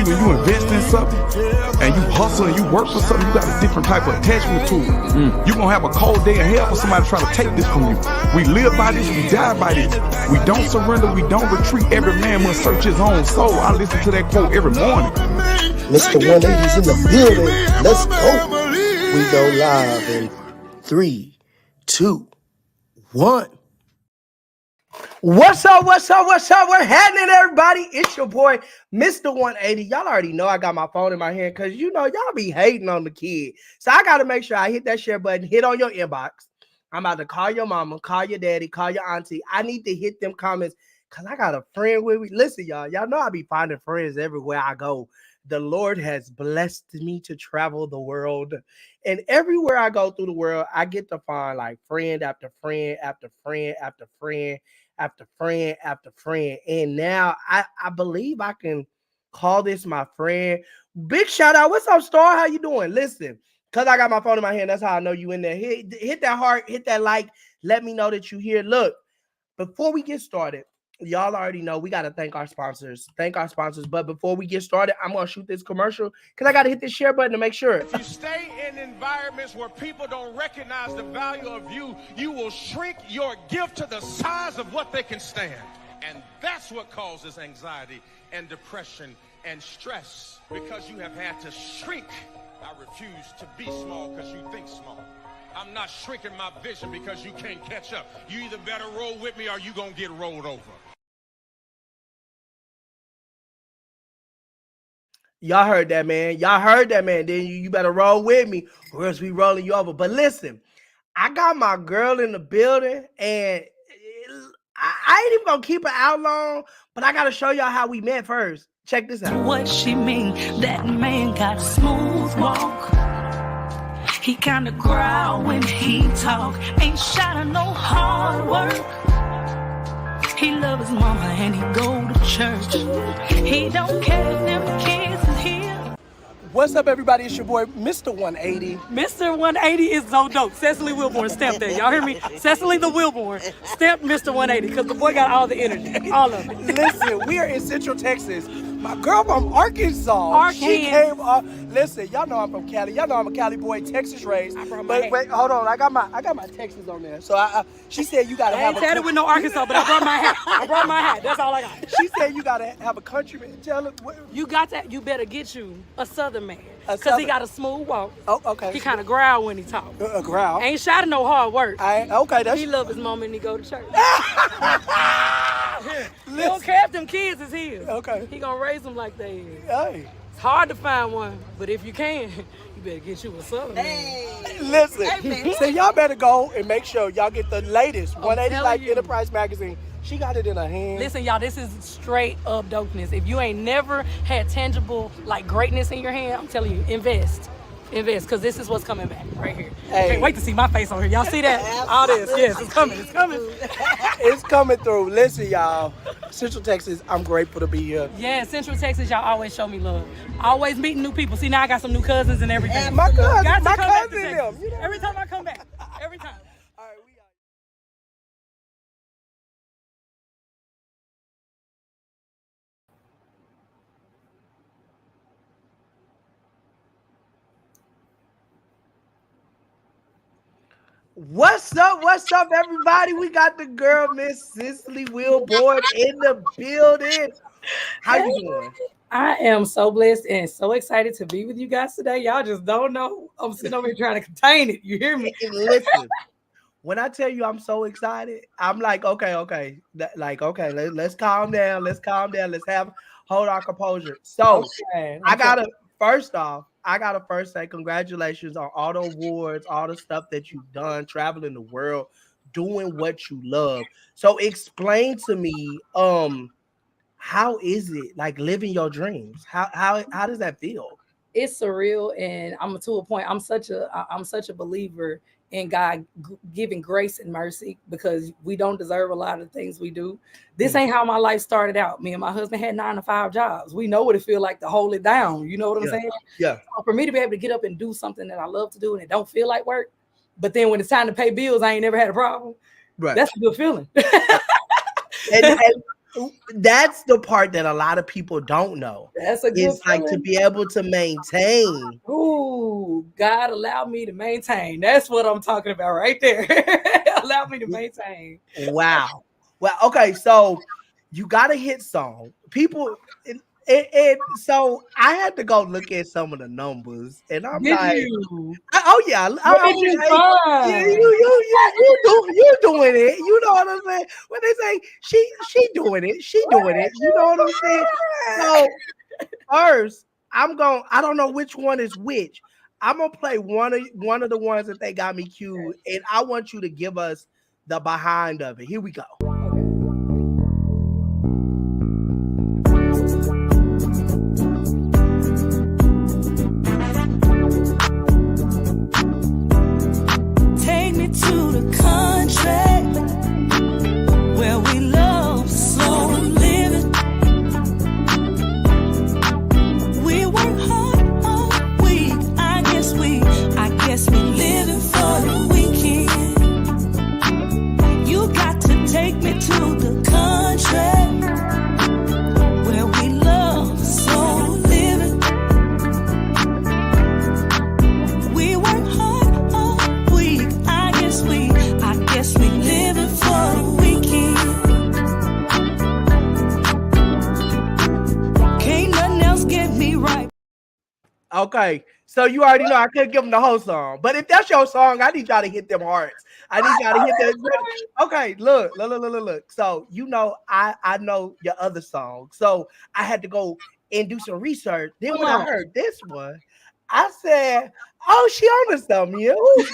when you invest in something and you hustle and you work for something, you got a different type of attachment to it. You gonna have a cold day in hell for somebody to try to take this from you. We live by this, we die by this. We don't surrender, we don't retreat. Every man must search his own soul. I listen to that quote every morning. Mr. 180's in the building. Let's go. We go live in 3, 2, 1. What's up? What's happening, everybody? It's your boy, Mr. 180. Y'all already know I got my phone in my hand because, you know, y'all be hating on the kid. So I got to make sure I hit that share button, hit on your inbox. I'm about to call your mama, call your daddy, call your auntie. I need to hit them comments because I got a friend with me. Listen, y'all know I be finding friends everywhere I go. The Lord has blessed me to travel the world. And everywhere I go through the world, I get to find like friend after friend after friend after friend after friend after friend. And now I believe I can call this my friend. Big shout out. What's up, Star? How you doing? Listen, because I got my phone in my hand, that's how I know you in there. Hit that heart, hit that like. Let me know that you here. Look, before we get started, y'all already know we got to thank our sponsors. But before we get started, I'm going to shoot this commercial because I got to hit this share button to make sure. If you stay in environments where people don't recognize the value of you, you will shrink your gift to the size of what they can stand. And that's what causes anxiety and depression and stress, because you have had to shrink. I refuse to be small because you think small. I'm not shrinking my vision because you can't catch up. You either better roll with me or you gonna get rolled over. Y'all heard that, man. Then you better roll with me or else we rolling you over. But listen, I got my girl in the building, and I ain't even gonna keep her out long, but I gotta show y'all how we met first. Check this out. What she mean? That man got a smooth walk. He kinda growl when he talk. Ain't shy to no hard work. He love his mama and he go to church. He don't care if them kids is here. What's up, everybody? It's your boy, Mr. 180. Mr. 180 is so dope. Cecily Wilborn stamped that. Y'all hear me? Cecily the Wilborn stamped Mr. 180 because the boy got all the energy. All of it. Listen, we are in Central Texas. My girl from Arkansas. She came up. Listen, y'all know I'm from Cali. Y'all know I'm a Cali boy, Texas raised. But wait, hold on. I got my Texas on there. So she said you gotta I have ain't said it with no Arkansas, but I brought my hat. That's all I got. She said you gotta have a countryman. Tell her. You got that. You better get you a Southern man, because he got a smooth walk. Oh, okay. He kind of growl when he talk. A growl. Ain't shy to no hard work. Okay. He love his mama and he go to church. He don't care if them kids is his. Okay. He gonna raise them like they is. Hey. It's hard to find one, but if you can, you better get you a Southern man. Listen, so y'all better go and make sure y'all get the latest 180 telling Life you. Enterprise magazine. She got it in her hand. Listen, y'all, this is straight up dopeness. If you ain't never had tangible like greatness in your hand, I'm telling you, invest, because this is what's coming back right here. Hey. Can't wait to see my face on here. Y'all see that? All this, yes, it's coming. It's coming through. Listen, y'all, Central Texas, I'm grateful to be here. Yeah, Central Texas, y'all always show me love. Always meeting new people. See, now I got some new cousins and everything. And my cousin, Got to my come back to cousin Texas. them. You know? Every time I come back. Every time. All right, we got. What's up, everybody? We got the girl, Miss Cecily Wilborn, in the building. How you doing? I am so blessed and so excited to be with you guys today. Y'all just don't know. I'm sitting over here trying to contain it. You hear me? Listen, when I tell you I'm so excited, I'm like, okay. Let's calm down. Let's hold our composure. So Okay. I gotta first say congratulations on all the awards, all the stuff that you've done, traveling the world, doing what you love. So explain to me, how is it like living your dreams? How does that feel? It's surreal, and I'm to a point. I'm such a believer in God giving grace and mercy, because we don't deserve a lot of the things we do. This ain't how my life started out. Me and my husband had 9 to 5 jobs. We know what it feels like to hold it down. You know what I'm saying? Yeah. So for me to be able to get up and do something that I love to do and it don't feel like work, but then when it's time to pay bills, I ain't never had a problem. Right. That's a good feeling. And That's the part that a lot of people don't know. That's a good It's like to feeling. be able to maintain. Ooh, God allowed me to maintain. That's what I'm talking about right there. Allow me to maintain. Wow. Well, okay, so you got a hit song. People, so I had to go look at some of the numbers, and I'm Did like, you? oh yeah, What did you hey, yeah, find? you doing it. You know what I'm saying? When they say she doing it, she doing it. You know what I'm saying? So first, I don't know which one is which. I'm gonna play one of the ones that they got me queued, and I want you to give us the behind of it. Here we go. Take me to the country where we love slow living. We work hard all week. I guess we living for the weekend. You got to take me to the country where we love slow living. We work hard all week. I guess we living for the weekend. Can't nothing else get me right. Okay, so you already know I couldn't give them the whole song, but if that's your song, I need y'all to hit them hearts. I need y'all to hit that. Okay, look. So you know, I know your other song, so I had to go and do some research. Then when I heard this one, I said, "Oh, she on to something. Yeah, who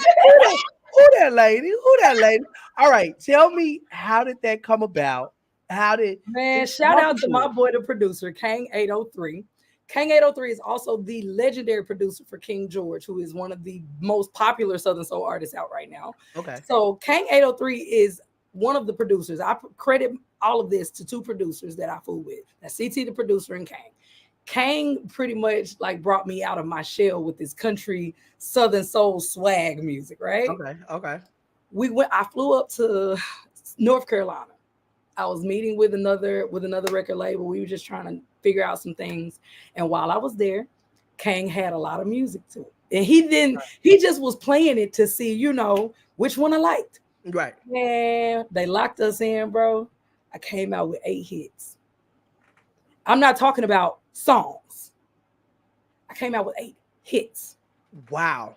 that lady? Who that lady? All right, tell me, how did that come about? How did Man, shout out to my boy, the producer, Kang 803. Kang 803 is also the legendary producer for King George, who is one of the most popular Southern Soul artists out right now. Okay. So Kang 803 is one of the producers. I credit all of this to two producers that I fool with. That's CT, the producer, and Kang. Kang pretty much like brought me out of my shell with this country Southern Soul swag music, right? Okay. I flew up to North Carolina. I was meeting with another record label. We were just trying to figure out some things. And while I was there, Kang had a lot of music to it. And he just was playing it to see, you know, which one I liked. Right. And they locked us in, bro. I came out with 8 hits. I'm not talking about songs. I came out with 8 hits. Wow.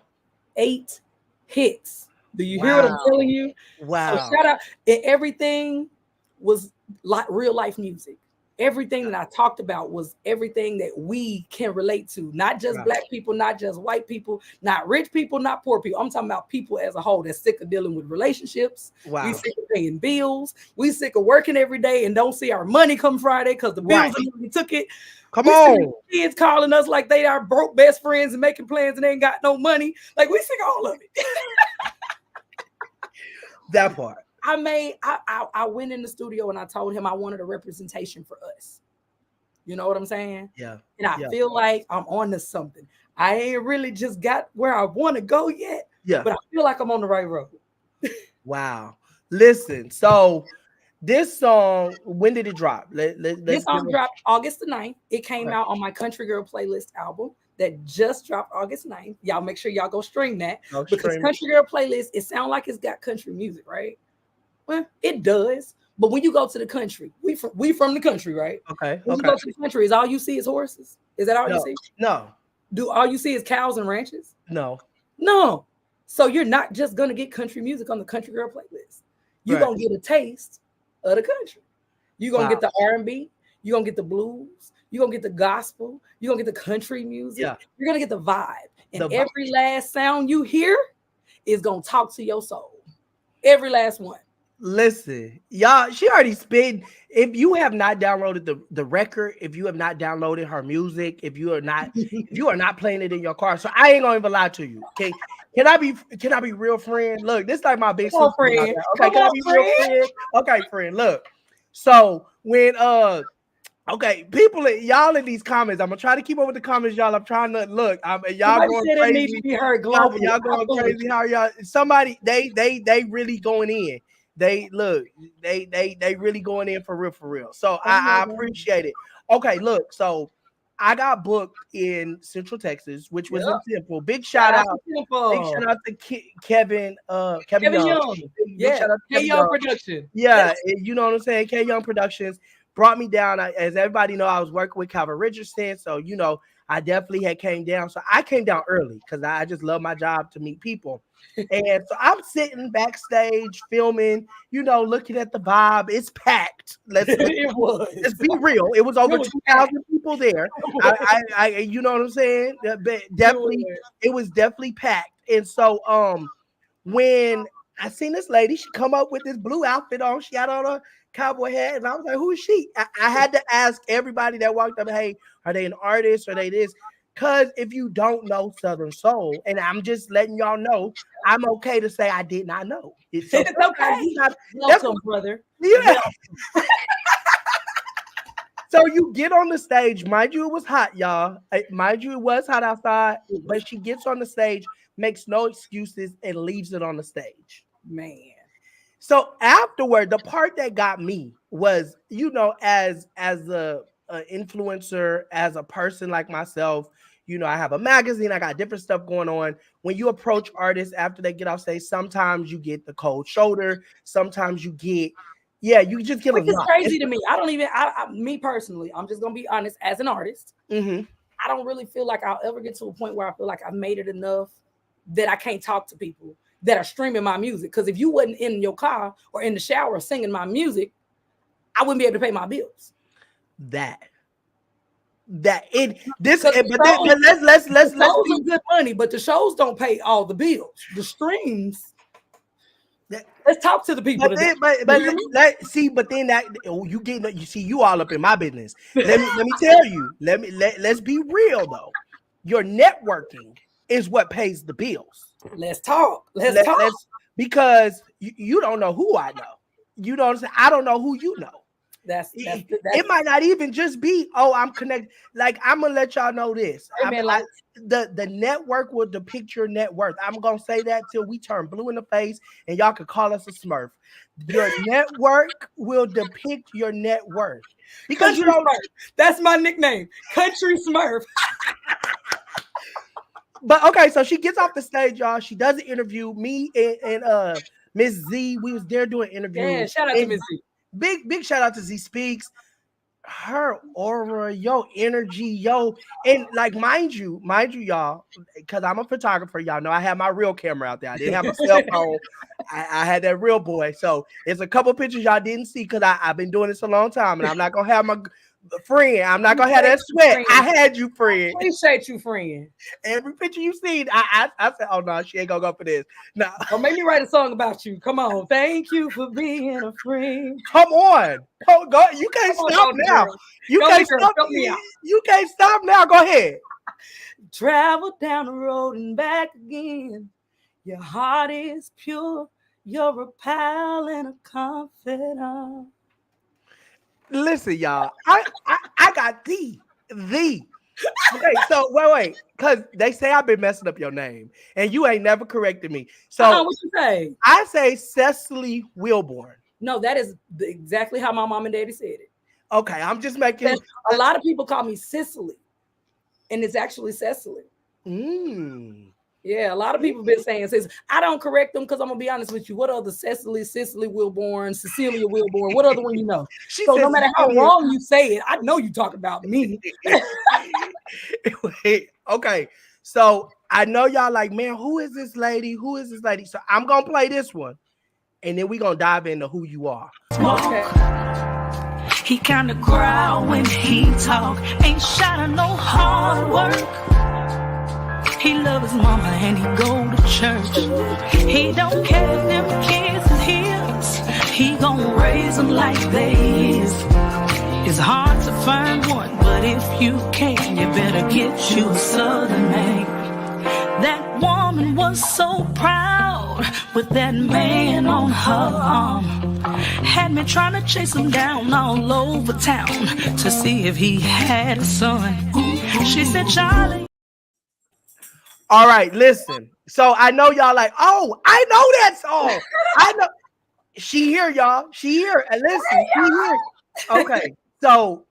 8 hits. Do you hear what I'm telling you? Wow. So shout out. And everything was like real life music. Everything that I talked about was everything that we can relate to. Not just black people, not just white people, not rich people, not poor people. I'm talking about people as a whole that's sick of dealing with relationships. Wow. We sick of paying bills. We sick of working every day and don't see our money come Friday because the bills we took it. Come on. Kids calling us like they are broke best friends and making plans and they ain't got no money. Like we sick of all of it. That part. I went in the studio and I told him I wanted a representation for us. You know what I'm saying? Yeah. And I feel like I'm on to something. I ain't really just got where I want to go yet. Yeah. But I feel like I'm on the right road. Wow. Listen, so this song, when did it drop? This song dropped August the 9th. It came out on my Country Girl playlist album that just dropped August 9th. Y'all make sure y'all go stream that. Because Country Girl playlist, it sounds like it's got country music, right? Well, it does. But when you go to the country, we from the country, right? Okay. When you go to the country, is all you see is horses? Is that all you see? No. Do all you see is cows and ranches? No. So you're not just gonna get country music on the Country Girl playlist. You're gonna get a taste of the country. You're gonna get the R&B, you're gonna get the blues, you're gonna get the gospel, you're gonna get the country music, you're gonna get the vibe. And every last sound you hear is gonna talk to your soul. Every last one. Listen, y'all, she already spit. If you have not downloaded the record, if you have not downloaded her music, if you are not playing it in your car, so I ain't gonna even lie to you. Okay, can I be real, friend? Look, this is like my big sister. Friend. Okay, can I be real, friend? Okay, friend. Look, so when okay, people, y'all in these comments, I'm gonna try to keep up with the comments, y'all. I'm trying to look. Y'all going crazy. Y'all going crazy. How y'all? Somebody they really going in. They look, they really going in for real. So I appreciate it. Okay, look, so I got booked in Central Texas, which was in Temple. Big shout out to Kevin Young. Big shout out to K Young Production. Yeah, you know what I'm saying? K Young Productions brought me down. As everybody know, I was working with Calvin Richardson, so you know I definitely had came down. So I came down early because I just love my job to meet people. And so I'm sitting backstage filming, you know, looking at the vibe. It's packed. Let's be real. It was over 2,000 people there. I you know what I'm saying? Definitely, it was definitely packed. And so when I seen this lady, she come up with this blue outfit on. She had on a cowboy hat, and I was like, "Who is she?" I had to ask everybody that walked up, "Hey, are they an artist? Are they this?" Because if you don't know Southern Soul, and I'm just letting y'all know, I'm okay to say I did not know. It's okay. Welcome, brother. Yeah. So you get on the stage. Mind you, it was hot, y'all. Mind you, it was hot outside. But she gets on the stage, makes no excuses, and leaves it on the stage. Man. So afterward, the part that got me was, you know, as a influencer, as a person like myself, you know, I have a magazine, I got different stuff going on. When you approach artists after they get off stage, sometimes you get the cold shoulder, sometimes you get, you just get Which is crazy to me. I don't even, me personally, I'm just gonna be honest, as an artist, I don't really feel like I'll ever get to a point where I feel like I've made it enough that I can't talk to people that are streaming my music. Because if you wasn't in your car or in the shower singing my music, I wouldn't be able to pay my bills. Let's be good money, but the shows don't pay all the bills. The streams. Let's talk to the people. You all up in my business. Let me tell you. Let's be real though. Your networking is what pays the bills. Let's talk. Let's talk. Because you don't know who I know. You know what I'm saying? I don't know who you know. It might not even just be, I'm connected. Like, I'm gonna let y'all know this. The network will depict your net worth. I'm gonna say that till we turn blue in the face and y'all can call us a Smurf. Your network will depict your net worth. Because that's my nickname, Country Smurf. But okay, so she gets off the stage, y'all. She does an interview. Me and Miss Z, we was there doing interviews. Yeah, shout out to Miss Z. Big shout out to Z Speaks. Her aura, energy, and like mind you, y'all, because I'm a photographer, y'all know I have my real camera out there. I didn't have my cell phone. I had that real boy. So it's a couple pictures y'all didn't see because I've been doing this a long time, and I'm not gonna have my friend. I'm not gonna have that sweat. Friend. I had you, friend. Appreciate you, friend. Every picture you seen, I said, oh no, she ain't gonna go for this. No, or make me write a song about you. Come on, thank you for being a friend. Come on, go. You can't stop now. You can't stop. You can't stop now. Go ahead. Travel down the road and back again. Your heart is pure. You're a pal and a confidant. Listen, y'all, I got the. Okay, so wait, because they say I've been messing up your name, and you ain't never corrected me. So what you say? I say Cecily Wilborn. No, that is exactly how my mom and daddy said it. Okay, I'm just making. A lot of people call me Cecily, and it's actually Cecily. Yeah, a lot of people have been saying Cecily. I don't correct them because I'm gonna be honest with you. What other Cecily Wilborn, Cecilia Wilborn? What other one you know? So no matter how wrong you say it, I know you talk about me. Okay, so I know y'all like, man, who is this lady? Who is this lady? So I'm gonna play this one, and then we're gonna dive into who you are. Okay. He kinda growl when he talk, ain't shy to no hard work. He love his mama and he go to church. He don't care if them kids is his. He gon' raise them like they is. It's hard to find one, but if you can, you better get you a Southern man. That woman was so proud with that man on her arm. Had me trying to chase him down all over town to see if he had a son. She said, Charlie. All right, listen. So I know y'all like, oh, I know that song. I know She here, y'all. She here. And listen, she here. Okay. So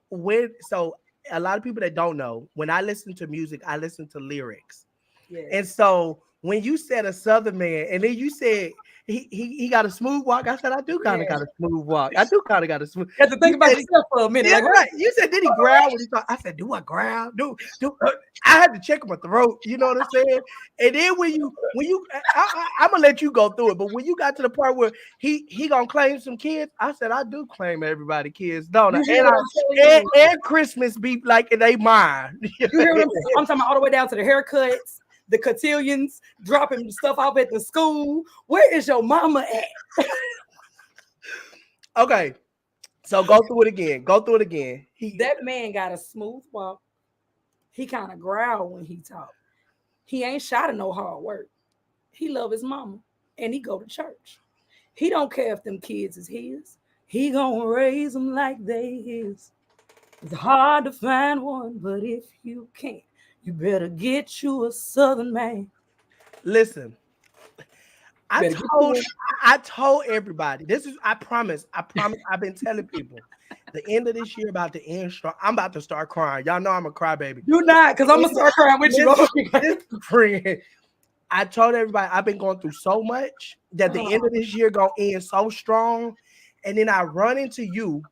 a lot of people that don't know, when I listen to music, I listen to lyrics. Yes. And so when you said a Southern man, and then you said he got a smooth walk, I said I do kind of got a smooth walk. I do kind of got a smooth. You have to think about yourself for a minute. Yeah, Like, what? right. You said, did he growl when he talked? I said, do I growl? Do I had to check my throat? You know what I'm saying? And then when you, I'm gonna let you go through it. But when you got to the part where he gonna claim some kids, I said, I do claim everybody kids, don't I? You hear what I'm telling you? And Christmas be like in they mind. You hear what I'm talking about? All the way down to the haircuts, the cotillions, dropping stuff off at the school. Where is your mama at? Okay. So go through it again. Go through it again. That man got a smooth walk. He kind of growl when he talk. He ain't shy to no hard work. He love his mama and he go to church. He don't care if them kids is his. He gonna raise them like they his. It's hard to find one, but if you can't, you better get you a Southern man. Listen. I told everybody, I promise, I've been telling people the end of this year about to end strong. I'm about to start crying. Y'all know I'm a crybaby. You're not, because I'm gonna start crying with you. Friend, I told everybody I've been going through so much that the end of this year gonna end so strong. And then I run into you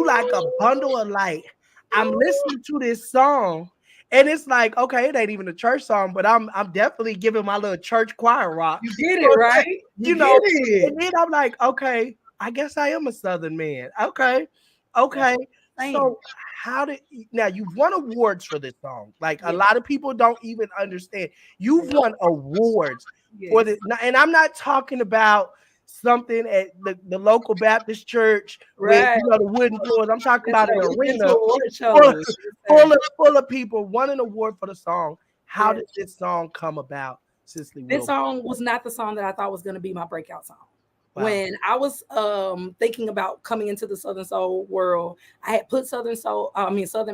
like a bundle of light. I'm listening to this song. And it's like, okay, it ain't even a church song, but I'm definitely giving my little church choir rock. You get it, right? You know, and then I'm like, okay, I guess I am a Southern man. Okay. So now you've won awards for this song. Like a lot of people don't even understand. You've won awards for this. And I'm not talking about something at the local Baptist church with the wooden floors. I'm talking about an arena full of people. Won an award for the song. How did this song come about, Cecily Wilborn? This song was not the song that I thought was going to be my breakout song. Wow. When I was thinking about coming into the Southern Soul world, I had put Southern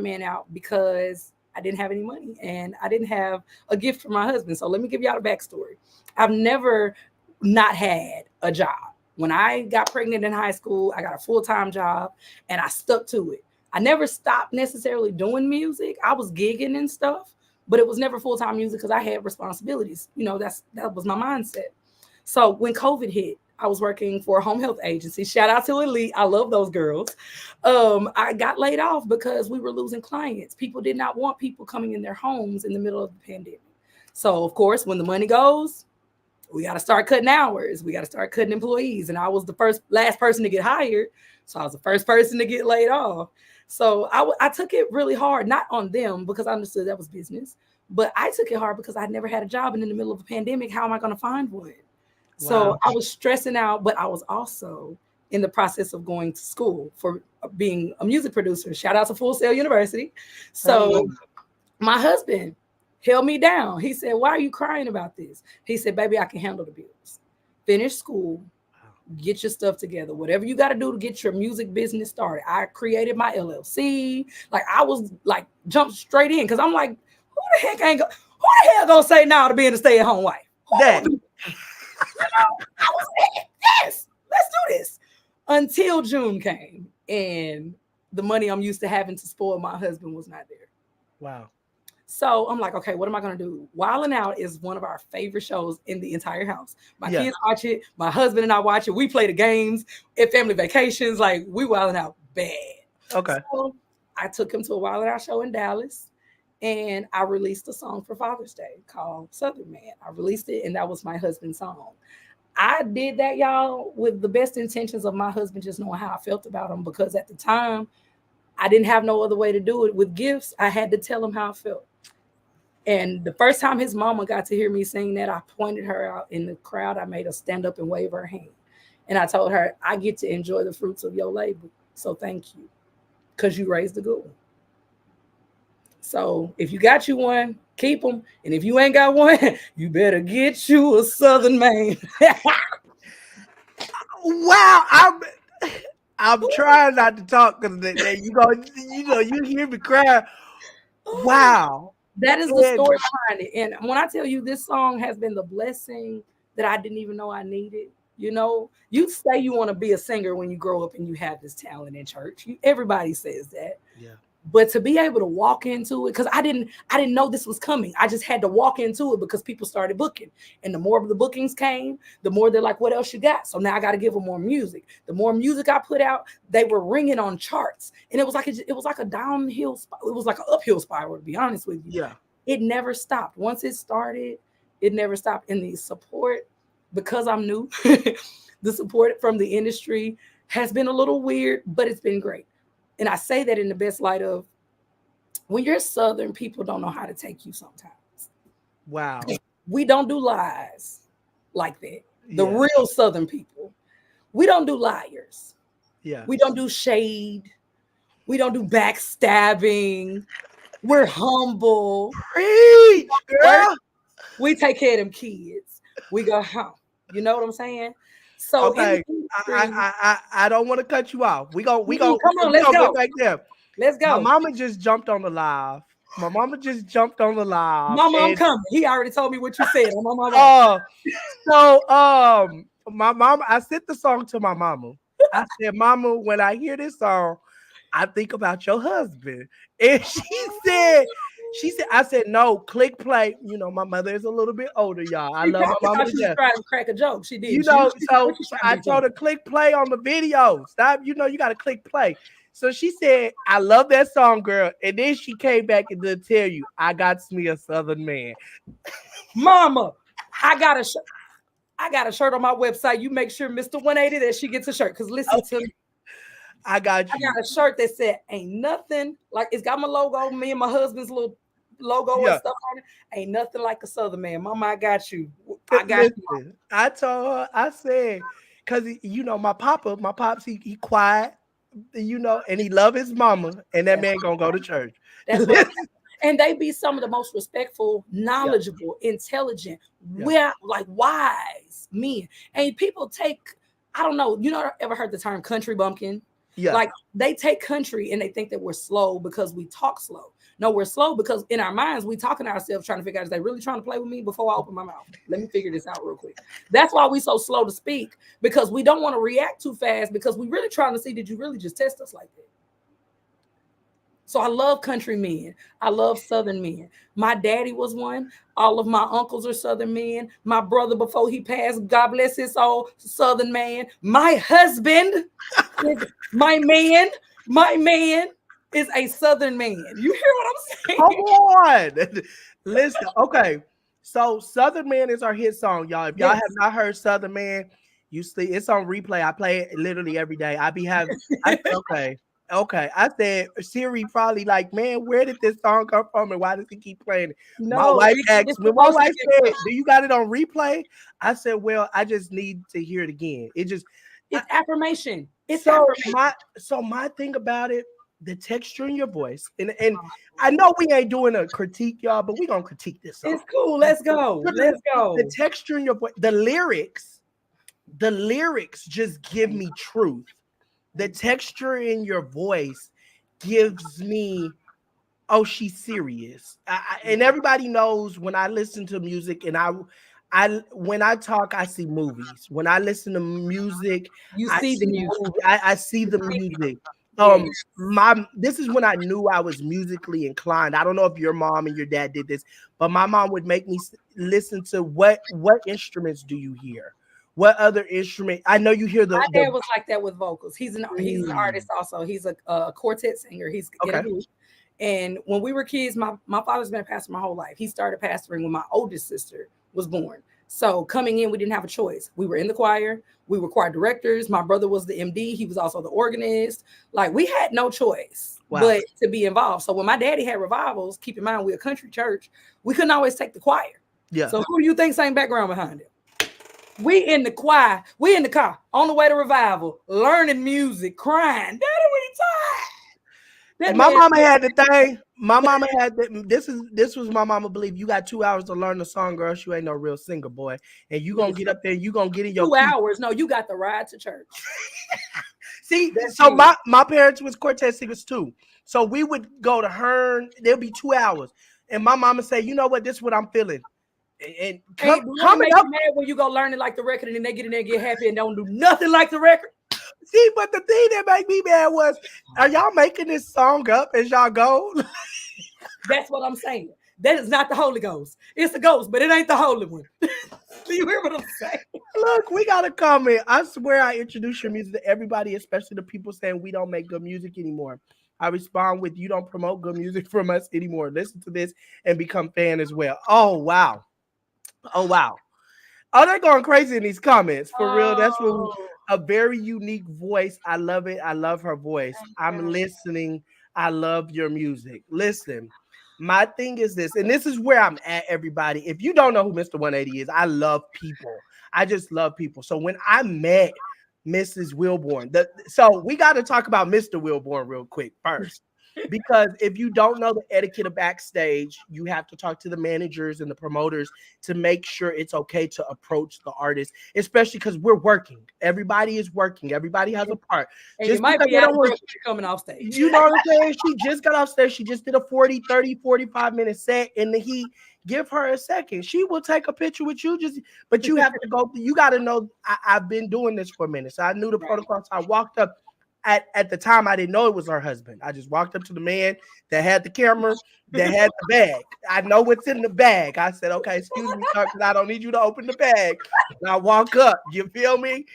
Man out because I didn't have any money and I didn't have a gift for my husband. So let me give y'all the backstory. I've never not had a job. When I got pregnant in high school, I got a full-time job and I stuck to it. I never stopped necessarily doing music. I was gigging and stuff, but it was never full-time music because I had responsibilities. You know, that was my mindset. So when COVID hit, I was working for a home health agency. Shout out to Elite. I love those girls. I got laid off because we were losing clients. People did not want people coming in their homes in the middle of the pandemic. So of course, when the money goes, we got to start cutting hours. We got to start cutting employees. And I was the last person to get hired. So I was the first person to get laid off. So I took it really hard, not on them because I understood that was business, but I took it hard because I never had a job. And in the middle of a pandemic, how am I going to find one? Wow. So I was stressing out, but I was also in the process of going to school for being a music producer. Shout out to Full Sail University. So my husband held me down. He said, why are you crying about this? He said, baby, I can handle the bills. Finish school, get your stuff together. Whatever you got to do to get your music business started. I created my LLC. Like I was like jumped straight in because I'm like, who the hell gonna say no to being a stay-at-home wife? I was like, yes, let's do this. Until June came and the money I'm used to having to spoil my husband was not there. Wow. So I'm like, okay, what am I going to do? Wildin' Out is one of our favorite shows in the entire house. My kids watch it. My husband and I watch it. We play the games at family vacations. Like we wildin' out bad. Okay. So I took him to a Wildin' Out show in Dallas and I released a song for Father's Day called Southern Man. I released it and that was my husband's song. I did that, y'all, with the best intentions of my husband just knowing how I felt about him because at the time, I didn't have no other way to do it. With gifts, I had to tell him how I felt. And the first time his mama got to hear me sing that, I pointed her out in the crowd. I made her stand up and wave her hand. And I told her, I get to enjoy the fruits of your labor. So thank you, because you raised a good one. So if you got you one, keep them. And if you ain't got one, you better get you a Southern man. Wow. I'm trying not to talk because you hear me cry. Wow. That is the story behind it. And when I tell you this song has been the blessing that I didn't even know I needed, You know, you say you want to be a singer when you grow up and you have this talent in church. Everybody says that. Yeah. But to be able to walk into it, because I didn't know this was coming. I just had to walk into it because people started booking. And the more of the bookings came, the more they're like, what else you got? So now I got to give them more music. The more music I put out, they were ringing on charts. And it was like a downhill, it was like an uphill spiral, to be honest with you. Yeah. It never stopped. Once it started, it never stopped. And the support, because I'm new, the support from the industry has been a little weird, but it's been great. And I say that in the best light of, when you're Southern, people don't know how to take you sometimes. Wow. We don't do lies like that. The real Southern people, we don't do liars. Yeah. We don't do shade. We don't do backstabbing. We're humble. Preach, girl. We take care of them kids. We go home. You know what I'm saying? So okay, I don't want to cut you off. We go. Come on, let's go back there. Let's go. My mama just jumped on the live. Mama, I'm coming. He already told me what you said. I'm on my way. My mama, I sent the song to my mama. I said, Mama, when I hear this song, I think about your husband. And she said, I said, no, click play. You know, my mother is a little bit older, y'all. I love my mama. She was trying to crack a joke. She did. You know, so I told her click play on the video. Stop. You know, you got to click play. So she said, I love that song, girl. And then she came back and did tell you, I got me a Southern man. Mama, I got a shirt on my website. You make sure Mr. 180 that she gets a shirt. Because listen to me. I got you. I got a shirt that said, ain't nothing like, it's got my logo, me and my husband's little logo and stuff on it. Ain't nothing like a Southern man. Mama, I got you. I got you. I told her, I said, because, you know, my pops, he quiet, you know, and he love his mama, and that man gonna go to church. And they be some of the most respectful, knowledgeable, intelligent, like wise men. And people take, I don't know, you know, ever heard the term country bumpkin? Yeah. Like they take country and they think that we're slow because we talk slow. No, we're slow because in our minds, we talking to ourselves trying to figure out, is they really trying to play with me before I open my mouth? Let me figure this out real quick. That's why we so slow to speak, because we don't want to react too fast, because we really trying to see, did you really just test us like that? So I love country men. I love Southern men. My daddy was one. All of my uncles are Southern men. My brother, before he passed, God bless his soul, Southern man. My husband, my man is a Southern man. You hear what I'm saying? Come on. Listen, okay. So Southern Man is our hit song, y'all. If y'all have not heard Southern Man, you see it's on replay. I play it literally every day. Okay. I said Siri probably like, man, where did this song come from and why does he keep playing it? No, my wife asked me, my wife said, do you got it on replay? I said, well, I just need to hear it again. It's affirmation. It's so affirmation. my thing about it, the texture in your voice, and I know we ain't doing a critique, y'all, but we gonna critique this song. It's cool. Let's go. The texture in your voice, the lyrics just give me truth. The texture in your voice gives me, oh, she's serious. And everybody knows when I listen to music and when I talk, I see movies. When I listen to music, I see the music. This is when I knew I was musically inclined. I don't know if your mom and your dad did this, but my mom would make me listen to what instruments do you hear? What other instrument? I know you hear my dad was like that with vocals. He's an artist also. He's a quartet singer. He's and when we were kids, my father's been a pastor my whole life. He started pastoring when my oldest sister was born. So coming in, we didn't have a choice. We were in the choir. We were choir directors. My brother was the MD. He was also the organist. Like we had no choice but to be involved. So when my daddy had revivals, keep in mind we're a country church, we couldn't always take the choir. Yeah. So who do you think sang background behind it? We in the choir, we in the car on the way to revival, learning music, crying. Daddy, we tired. My mama had the thing. My mama had this was my mama believe you got 2 hours to learn the song, girl. You ain't no real singer, boy. And you gonna get up there, you gonna get in your 2 hours. No, you got the ride to church. See, so my parents was quartet singers too. So we would go to Hearn, there'll be 2 hours. And my mama say, you know what, this is what I'm feeling. And Coming coming make up, you mad when you go learn it like the record and then they get in there and get happy and don't do nothing like the record. see, but the thing that made me mad was, are y'all making this song up as y'all go? That's what I'm saying. That is not the Holy Ghost. It's the ghost, but it ain't the Holy One. Do you hear what I'm saying? Look, we got a comment. I swear I introduce your music to everybody, especially the people saying we don't make good music anymore. I respond with, you don't promote good music from us anymore. Listen to this and become fan as well. Oh, wow. Oh, wow. Oh, they're going crazy in these comments. For real, that's what a very unique voice. I love it. I love her voice. I'm listening. I love your music. Listen, my thing is this, and this is where I'm at, everybody. If you don't know who Mr. 180 is, I love people. I just love people. So when I met Mrs. Wilborn, so we got to talk about Mr. Wilborn real quick first. Because if you don't know the etiquette of backstage, you have to talk to the managers and the promoters to make sure it's okay to approach the artist, especially because we're working. Everybody is working. Everybody has a part. And Just you might be out of breath when you're coming off stage. You know what I'm saying? She just got off stage. She just did a 40, 30, 45-minute set in the heat. Give her a second. She will take a picture with you. But you have to go. You got to know, I've been doing this for a minute. So I knew the protocols. I walked up. At the time, I didn't know it was her husband. I just walked up to the man that had the camera, that had the bag. I know what's in the bag. I said, okay, excuse me, sir, because I don't need you to open the bag. And I walk up. You feel me?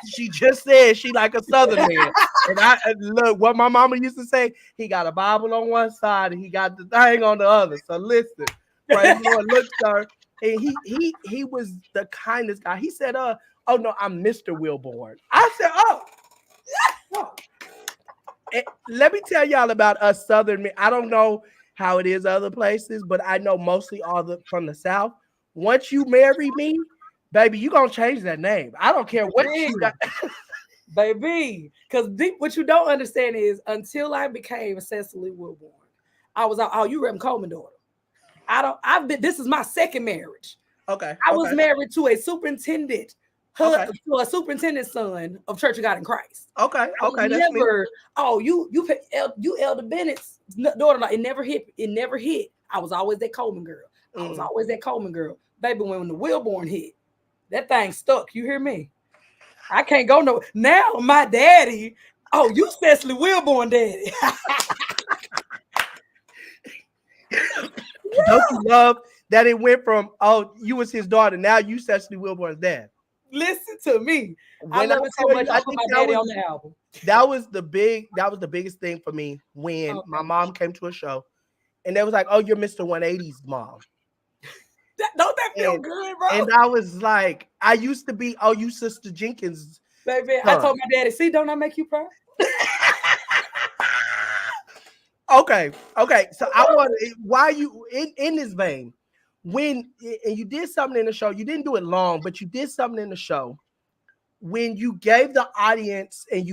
She just said she like a Southern man. And look, what my mama used to say, he got a Bible on one side and he got the thing on the other. So listen, praise the Lord. Look, sir. And he was the kindest guy. He said, oh no, I'm Mr. Wilborn. I said, oh. Let me tell y'all about us Southern men. I don't know how it is other places, but I know mostly from the South. Once you marry me, baby, you gonna change that name. I don't care what you got. Baby, because what you don't understand is until I became Cecily Wilborn, I was you Rem Coleman daughter. This is my second marriage. Okay. I was married to a superintendent. To a superintendent's son of Church of God in Christ. Okay. That's never. You Elder Bennett's daughter. It never hit. I was always that Coleman girl. Baby, when the Wilborn hit, that thing stuck. You hear me? I can't go no. Now my daddy. Oh, you Cecily Wilborn daddy. Don't you love that it went from you was his daughter, now you Cecily Wilborn's dad? Listen to me. I love it so much. I put my daddy on the album. That was the biggest thing for me when my mom came to a show and they was like, oh, you're Mr. 180's mom. Don't that feel good, bro? And I was like, I used to be, you Sister Jenkins. Baby, I told my daddy, see, don't I make you proud? Okay. So I want why you in this vein. When you did something in the show, you didn't do it long, but you did something in the show when you gave the audience and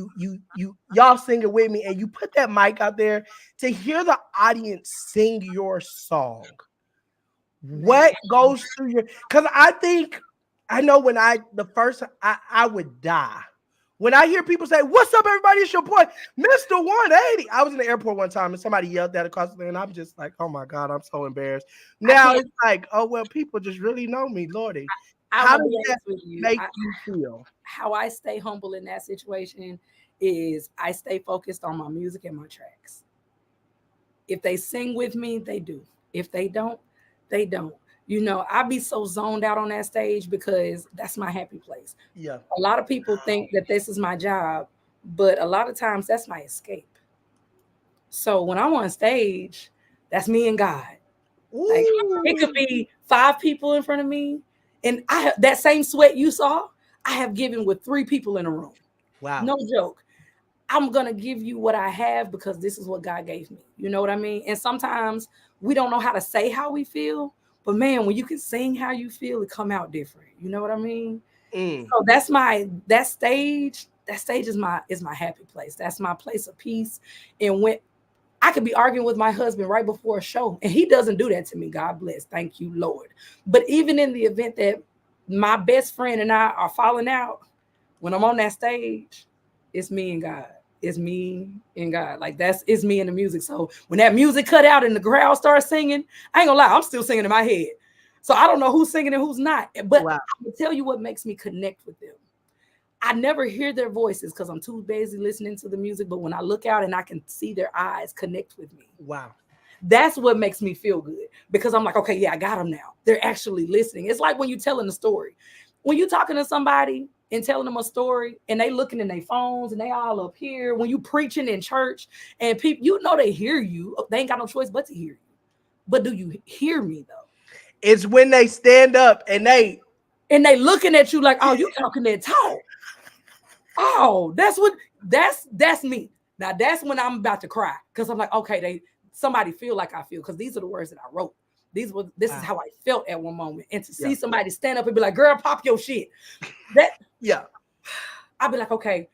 y'all sing it with me and you put that mic out there to hear the audience sing your song. What goes through your, because I know when I would die. When I hear people say, what's up, everybody? It's your boy, Mr. 180. I was in the airport one time and somebody yelled that across the way, and I'm just like, oh my God, I'm so embarrassed. Now it's like, oh, well, people just really know me, Lordy. How does that make you feel? How I stay humble in that situation is I stay focused on my music and my tracks. If they sing with me, they do. If they don't, they don't. You know, I be so zoned out on that stage because that's my happy place. Yeah. A lot of people think that this is my job, but a lot of times that's my escape. So when I'm on stage, that's me and God. Like, it could be 5 people in front of me, and that same sweat you saw, I have given with 3 people in a room. Wow. No joke. I'm going to give you what I have because this is what God gave me. You know what I mean? And sometimes we don't know how to say how we feel. But man, when you can sing how you feel, it come out different. You know what I mean? So that stage is my happy place. That's my place of peace. And when I could be arguing with my husband right before a show, and he doesn't do that to me. God bless. Thank you, Lord. But even in the event that my best friend and I are falling out, when I'm on that stage, it's me and God. It's me and God. Like it's me and the music. So when that music cut out and the crowd starts singing, I ain't gonna lie, I'm still singing in my head. So I don't know who's singing and who's not. But Wow. I can tell you what makes me connect with them. I never hear their voices because I'm too busy listening to the music. But when I look out and I can see their eyes connect with me, Wow. that's what makes me feel good, because I'm like, okay, yeah, I got them now. They're actually listening. It's like when you're telling a story. When you're talking to somebody and telling them a story and they looking in their phones and they all up here, when you preaching in church and people, you know, they hear you. They ain't got no choice but to hear you. But do you hear me though? It's when they stand up and they looking at you like, oh, you talking that talk. Oh, that's me. Now that's when I'm about to cry, because I'm like, okay, somebody feel like I feel, because these are the words that I wrote. This is how I felt at one moment. And to see somebody stand up and be like, girl, pop your shit. I'll be like, okay,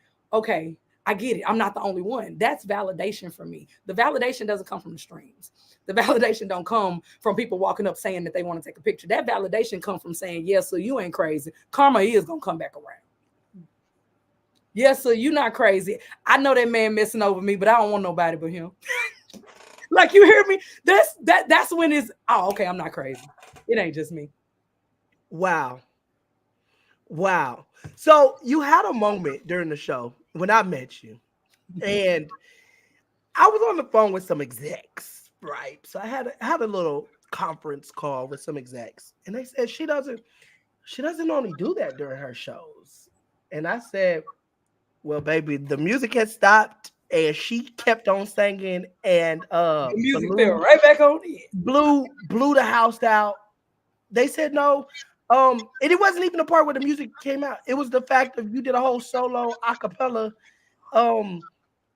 I get it. I'm not the only one. That's validation for me. The validation doesn't come from the streams. The validation don't come from people walking up saying that they want to take a picture. That validation comes from saying, yes, so you ain't crazy. Karma is going to come back around. Yes, sir, you're not crazy. I know that man messing over me, but I don't want nobody but him. Like, you hear me? That's when it's, oh, okay, I'm not crazy. It ain't just me. Wow. So you had a moment during the show when I met you, and I was on the phone with some execs, right? So I had a little conference call with some execs, and they said she doesn't only do that during her shows. And I said, well, baby, the music had stopped and she kept on singing, and the music fell right back on it. Blew the house out. They said no. And it wasn't even the part where the music came out. It was the fact that you did a whole solo a cappella. And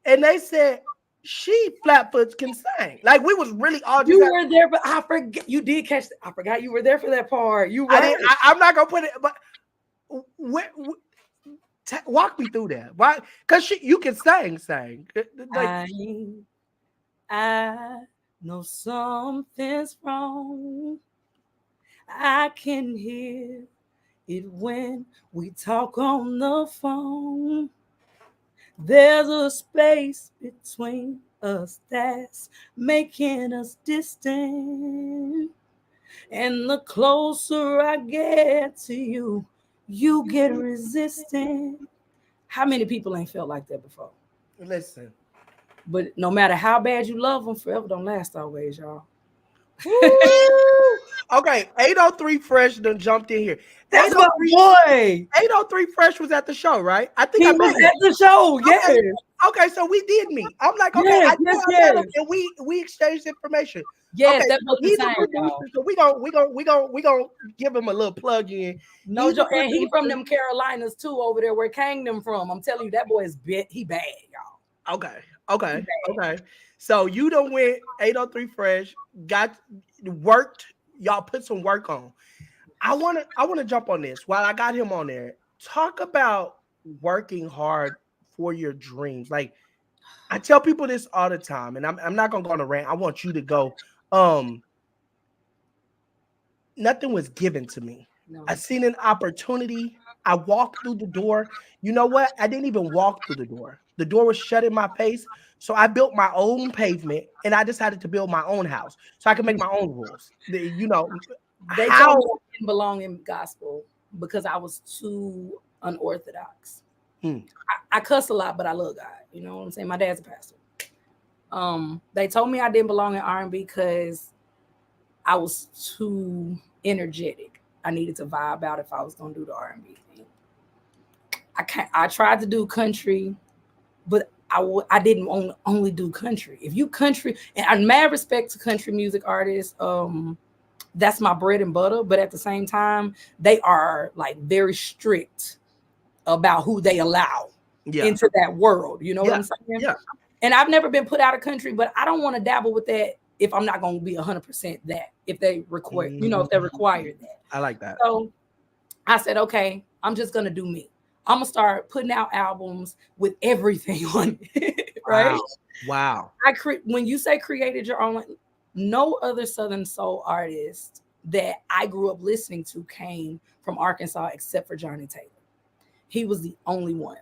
they said she flatfoots can sing. Like, we was really all just. You were there, but I forget you did catch. I forgot you were there for that part. You were. I'm not gonna put it, but walk me through that. Why? Because you can sing. Like, I know something's wrong. I can hear it when we talk on the phone. There's a space between us that's making us distant. And the closer I get to you, you get resistant. How many people ain't felt like that before? Listen. But no matter how bad you love them, forever don't last always, y'all. Okay, 803 Fresh done jumped in here. That's my boy. 803 Fresh was at the show, right? I think he was at the show. Yes. Okay, so we did meet. I'm like, okay, yes, I and we exchanged information. Yes, okay, that was the same. So we gonna give him a little plug in. No joke, and he from them Carolinas too, over there where Kang them from. I'm telling you, that boy is he bad, y'all. Okay. So you done went 803 Fresh, worked. Y'all put some work on. I wanna jump on this while I got him on there. Talk about working hard for your dreams. Like, I tell people this all the time, and I'm not gonna go on a rant. I want you to go. Nothing was given to me. No. I seen an opportunity. I walked through the door. You know what? I didn't even walk through the door. The door was shut in my face. So I built my own pavement, and I decided to build my own house so I could make my own rules. They told me I didn't belong in gospel because I was too unorthodox. I cuss a lot, but I love God. You know what I'm saying? My dad's a pastor. They told me I didn't belong in R&B because I was too energetic. I needed to vibe out if I was gonna do the R&B thing. I tried to do country, but I didn't only do country. If you country, and I'm mad respect to country music artists, that's my bread and butter. But at the same time, they are like very strict about who they allow into that world. You know what I'm saying? Yeah. And I've never been put out of country, but I don't want to dabble with that if I'm not going to be 100% that. If they require, if they require that. I like that. So I said, okay, I'm just gonna do me. I'm gonna start putting out albums with everything on it, right? Wow. When you say created your own, no other Southern soul artist that I grew up listening to came from Arkansas except for Johnny Taylor. He was the only one.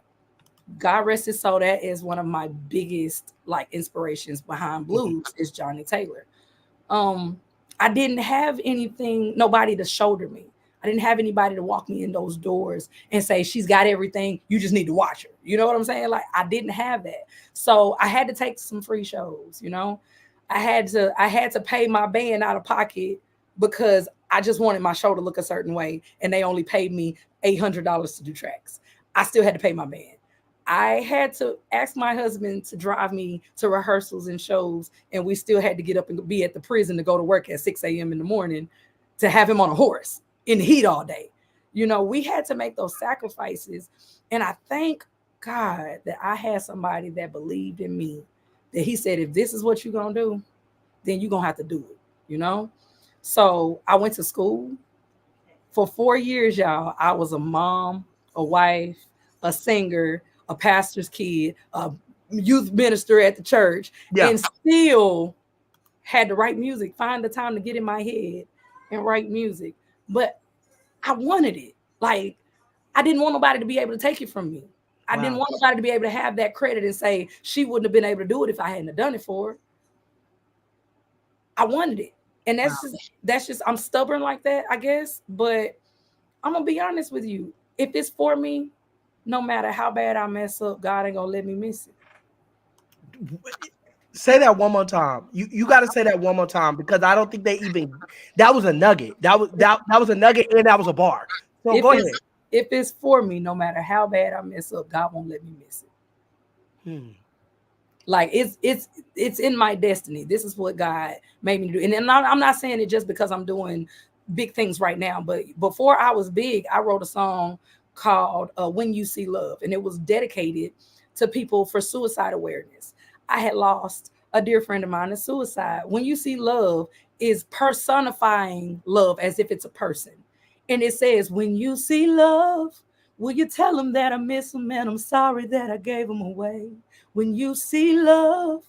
God rest his soul. That is one of my biggest inspirations behind blues is Johnny Taylor. I didn't have nobody to shoulder me. I didn't have anybody to walk me in those doors and say, she's got everything. You just need to watch her. You know what I'm saying? Like, I didn't have that. So I had to take some free shows, you know? I had to pay my band out of pocket because I just wanted my show to look a certain way. And they only paid me $800 to do tracks. I still had to pay my band. I had to ask my husband to drive me to rehearsals and shows. And we still had to get up and be at the prison to go to work at 6 a.m. in the morning to have him on a horse in the heat all day. You know, we had to make those sacrifices. And I thank God that I had somebody that believed in me, that he said, if this is what you're going to do, then you're going to have to do it, you know? So I went to school for 4 years, y'all. I was a mom, a wife, a singer, a pastor's kid, a youth minister at the church, and still had to write music, find the time to get in my head and write music. But I wanted it. Like, I didn't want nobody to be able to take it from me. I didn't want nobody to be able to have that credit and say she wouldn't have been able to do it if I hadn't done it for her. I wanted it. And that's just I'm stubborn like that, I guess. But I'm gonna be honest with you. If it's for me, no matter how bad I mess up, God ain't gonna let me miss it. Say that one more time. You got to say that one more time, because I don't think they even. That was a nugget. That was a nugget, and that was a bar. So go ahead. If it's for me, no matter how bad I mess up, God won't let me miss it. Like it's in my destiny. This is what God made me do. And I'm not saying it just because I'm doing big things right now. But before I was big, I wrote a song called "When You See Love," and it was dedicated to people for suicide awareness. I had lost a dear friend of mine to suicide. When you see love is personifying love as if it's a person. And it says, when you see love, will you tell him that I miss him and I'm sorry that I gave him away? When you see love,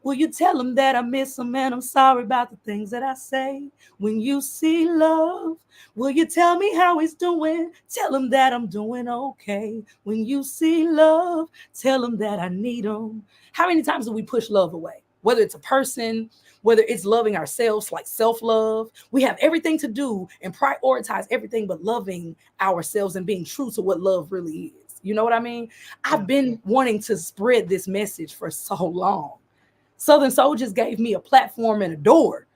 will you tell him that I miss him and I'm sorry about the things that I say? When you see love, will you tell me how he's doing? Tell him that I'm doing okay. When you see love, tell him that I need him. How many times do we push love away? Whether it's a person, whether it's loving ourselves, like self-love. We have everything to do and prioritize everything but loving ourselves and being true to what love really is. You know what I mean? I've been wanting to spread this message for so long. Southern Soldiers gave me a platform and a door,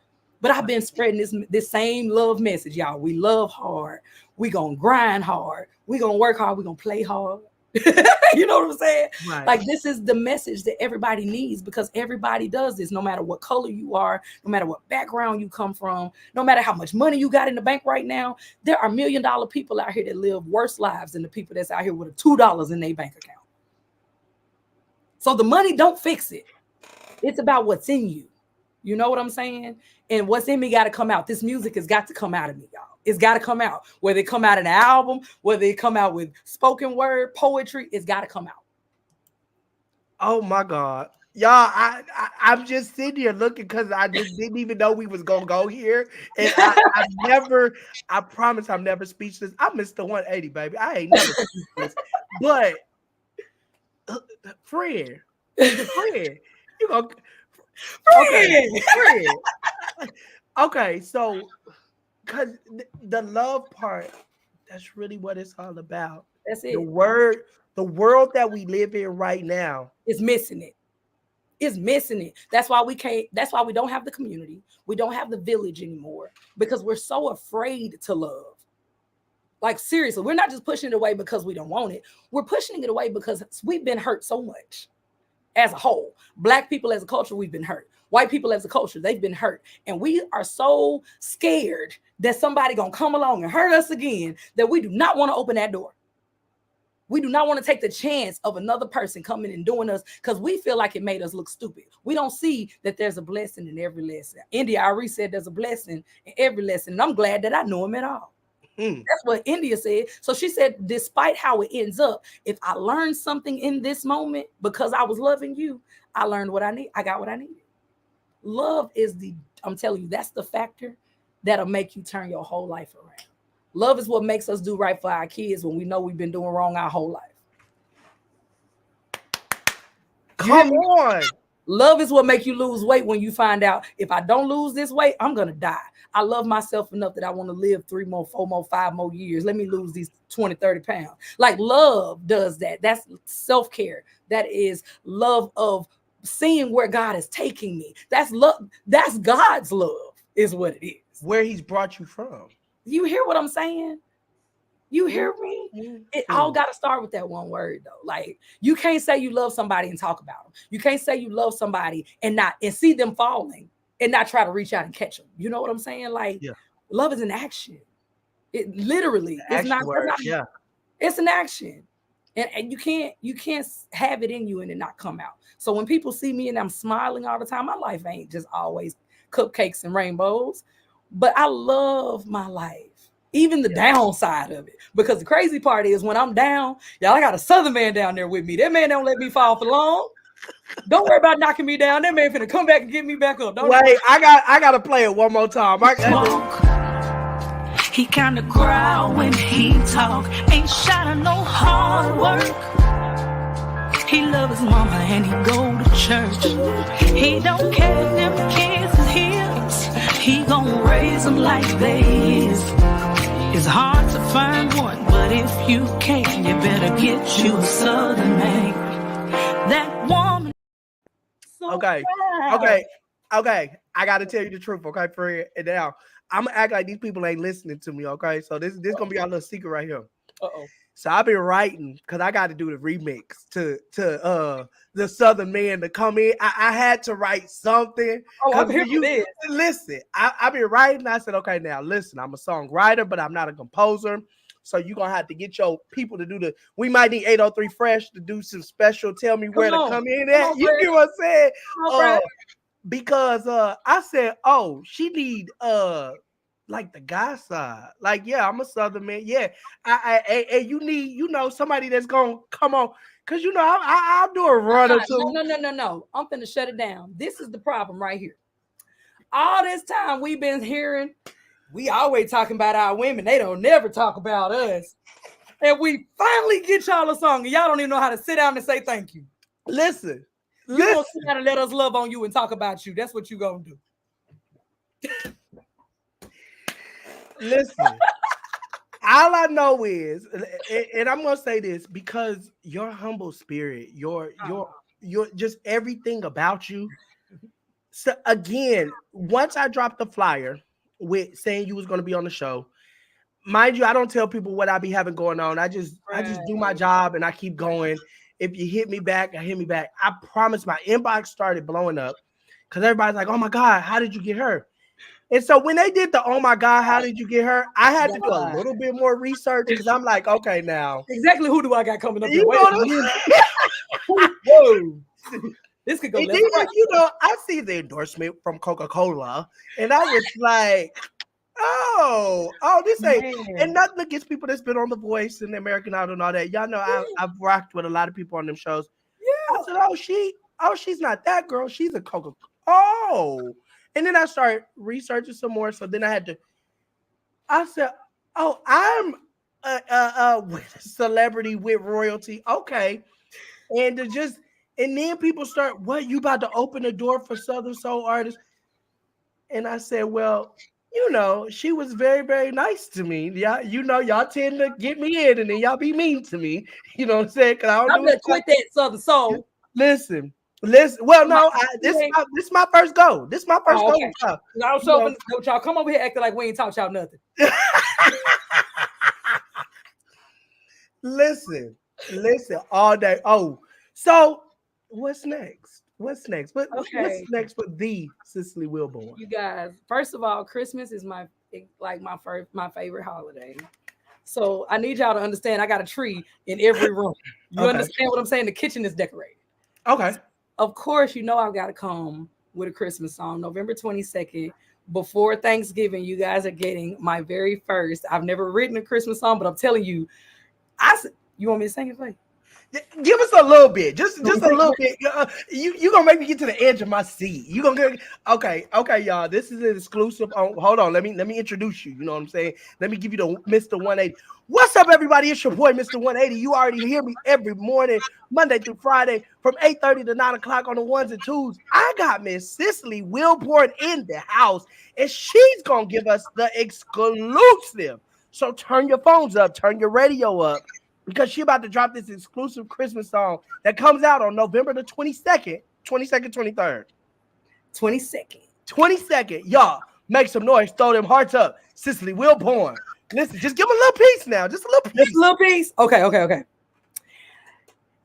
but I've been spreading this same love message, y'all. We love hard. We gonna grind hard. We gonna work hard. We gonna play hard. You know what I'm saying? Right. Like, this is the message that everybody needs, because everybody does this, no matter what color you are, no matter what background you come from, no matter how much money you got in the bank right now. There are $1 million people out here that live worse lives than the people that's out here with $2 in their bank account. So the money don't fix it. It's about what's in you. You know what I'm saying? And what's in me got to come out. This music has got to come out of me, y'all. It's got to come out. Whether it come out in an album, whether it come out with spoken word, poetry, it's got to come out. Oh my God. Y'all, I'm just sitting here looking because I just didn't even know we was going to go here. And I promise I'm never speechless. I missed the 180, baby. I ain't never speechless. But, friend, you go. Friend. Okay, so, because the love part, that's really what it's all about. That's it. The world that we live in right now is missing it. It's missing it. That's why we don't have the community. We don't have the village anymore, because we're so afraid to love. Like, seriously, we're not just pushing it away because we don't want it. We're pushing it away because we've been hurt so much as a whole. Black people as a culture, we've been hurt. White people as a culture, they've been hurt. And we are so scared that somebody gonna come along and hurt us again that we do not want to open that door. We do not want to take the chance of another person coming and doing us, because we feel like it made us look stupid. We don't see that there's a blessing in every lesson. India Ari said there's a blessing in every lesson. And I'm glad that I know him at all. That's what India said. So she said, despite how it ends up, if I learned something in this moment because I was loving you, I learned what I need. I got what I needed. Love is I'm telling you, that's the factor that'll make you turn your whole life around. Love is what makes us do right for our kids when we know we've been doing wrong our whole life. Come on. Love is what make you lose weight when you find out if I don't lose this weight, I'm gonna die. I love myself enough that I want to live 3 more, 4 more, 5 more years. Let me lose these 20, 30 pounds. Like love does that. That's self-care. That is love of seeing where God is taking me. That's love. That's God's love is what it is. Where he's brought you from. You hear what I'm saying? You hear me? It all got to start with that one word though. Like you can't say you love somebody and talk about them. You can't say you love somebody and see them falling and not try to reach out and catch them. You know what I'm saying? Like love is an action. It literally it's not. It's an action, and you can't have it in you and it not come out. So when people see me and I'm smiling all the time, my life ain't just always cupcakes and rainbows, but I love my life. Even the downside of it. Because the crazy part is when I'm down, y'all, I got a Southern man down there with me. That man don't let me fall for long. Don't worry about knocking me down. That man finna come back and get me back up. Wait, I gotta play it one more time. He kinda growl when he talk. Ain't shy to no hard work. He love his mama and he go to church. He don't care if them kids is his. He gon' raise them like they is. It's hard to find one, but if you can't, you better get you a Southern man. That woman. So Okay. I gotta tell you the truth, okay, friend. And now I'm gonna act like these people ain't listening to me, okay? So this gonna be our little secret right here. So I've been writing because I got to do the remix to the Southern Man to come in. I had to write something. I'm here for this. Listen, I've been writing. I said, okay, now listen, I'm a songwriter, but I'm not a composer. So you're gonna have to get your people to do we might need 803 Fresh to do some special. Tell me where to come in at. You get what I'm saying? Because I said, oh, she need like the guy side. Like, yeah, I'm a Southern man. Yeah. I you need, somebody that's gonna come on. Cause I'll do a run or two. No. I'm finna shut it down. This is the problem right here. All this time we've been hearing, we always talking about our women. They don't never talk about us. And we finally get y'all a song and y'all don't even know how to sit down and say thank you. Listen. You gonna sit down and let us love on you and talk about you. That's what you gonna do. Listen, all I know is, and I'm gonna say this because your humble spirit, your just everything about you. So again, once I dropped the flyer with saying you was gonna be on the show, mind you, I don't tell people what I be having going on. I just do my job and I keep going. If you hit me back, I hit me back. I promise my inbox started blowing up because everybody's like, oh my God, how did you get her? And so when they did the, oh my God, how did you get her? I had to do a little bit more research because I'm like, okay, now. Exactly who do I got coming up? You know what Whoa. This could go left. I see the endorsement from Coca-Cola and I was like, oh, this ain't, and nothing against people that's been on The Voice and American Idol and all that. Y'all know I've rocked with a lot of people on them shows. Yeah. I said, she's not that girl. She's a Coca-Cola. Oh. And then I started researching some more. So then I said, oh, I'm a celebrity with royalty. Okay. And then people start, what, you about to open the door for Southern Soul artists? And I said, well, she was very, very nice to me. Yeah, y'all tend to get me in and then y'all be mean to me. You know what I'm saying? Because I'm gonna quit that Southern Soul. Listen. Well, no, this is my first go. This is my first go. Okay. I was hoping y'all come over here acting like we ain't taught y'all nothing. Listen all day. Oh, so what's next? What's next for the Cecily Wilborn? You guys, first of all, Christmas is my favorite holiday. So I need y'all to understand I got a tree in every room. You understand what I'm saying? The kitchen is decorated. Okay. Of course, I've got to come with a Christmas song. November 22nd, before Thanksgiving, you guys are getting my very first. I've never written a Christmas song, but I'm telling you, you want me to sing it for you? Give us a little bit, just a little bit. You gonna make me get to the edge of my seat. You gonna get okay, y'all. This is an exclusive. Hold on, let me introduce you. You know what I'm saying? Let me give you the Mr. 180. What's up, everybody? It's your boy, Mr. 180. You already hear me every morning, Monday through Friday, from 8:30 to 9 o'clock on the ones and twos. I got Miss Cecily Wilborn in the house, and she's gonna give us the exclusive. So turn your phones up, turn your radio up, because she about to drop this exclusive Christmas song that comes out on November the 22nd, 23rd. 22nd. Y'all, make some noise. Throw them hearts up. Cecily Wilborn. Listen, just give them a little piece now. Just a little piece. Just a little piece. Okay.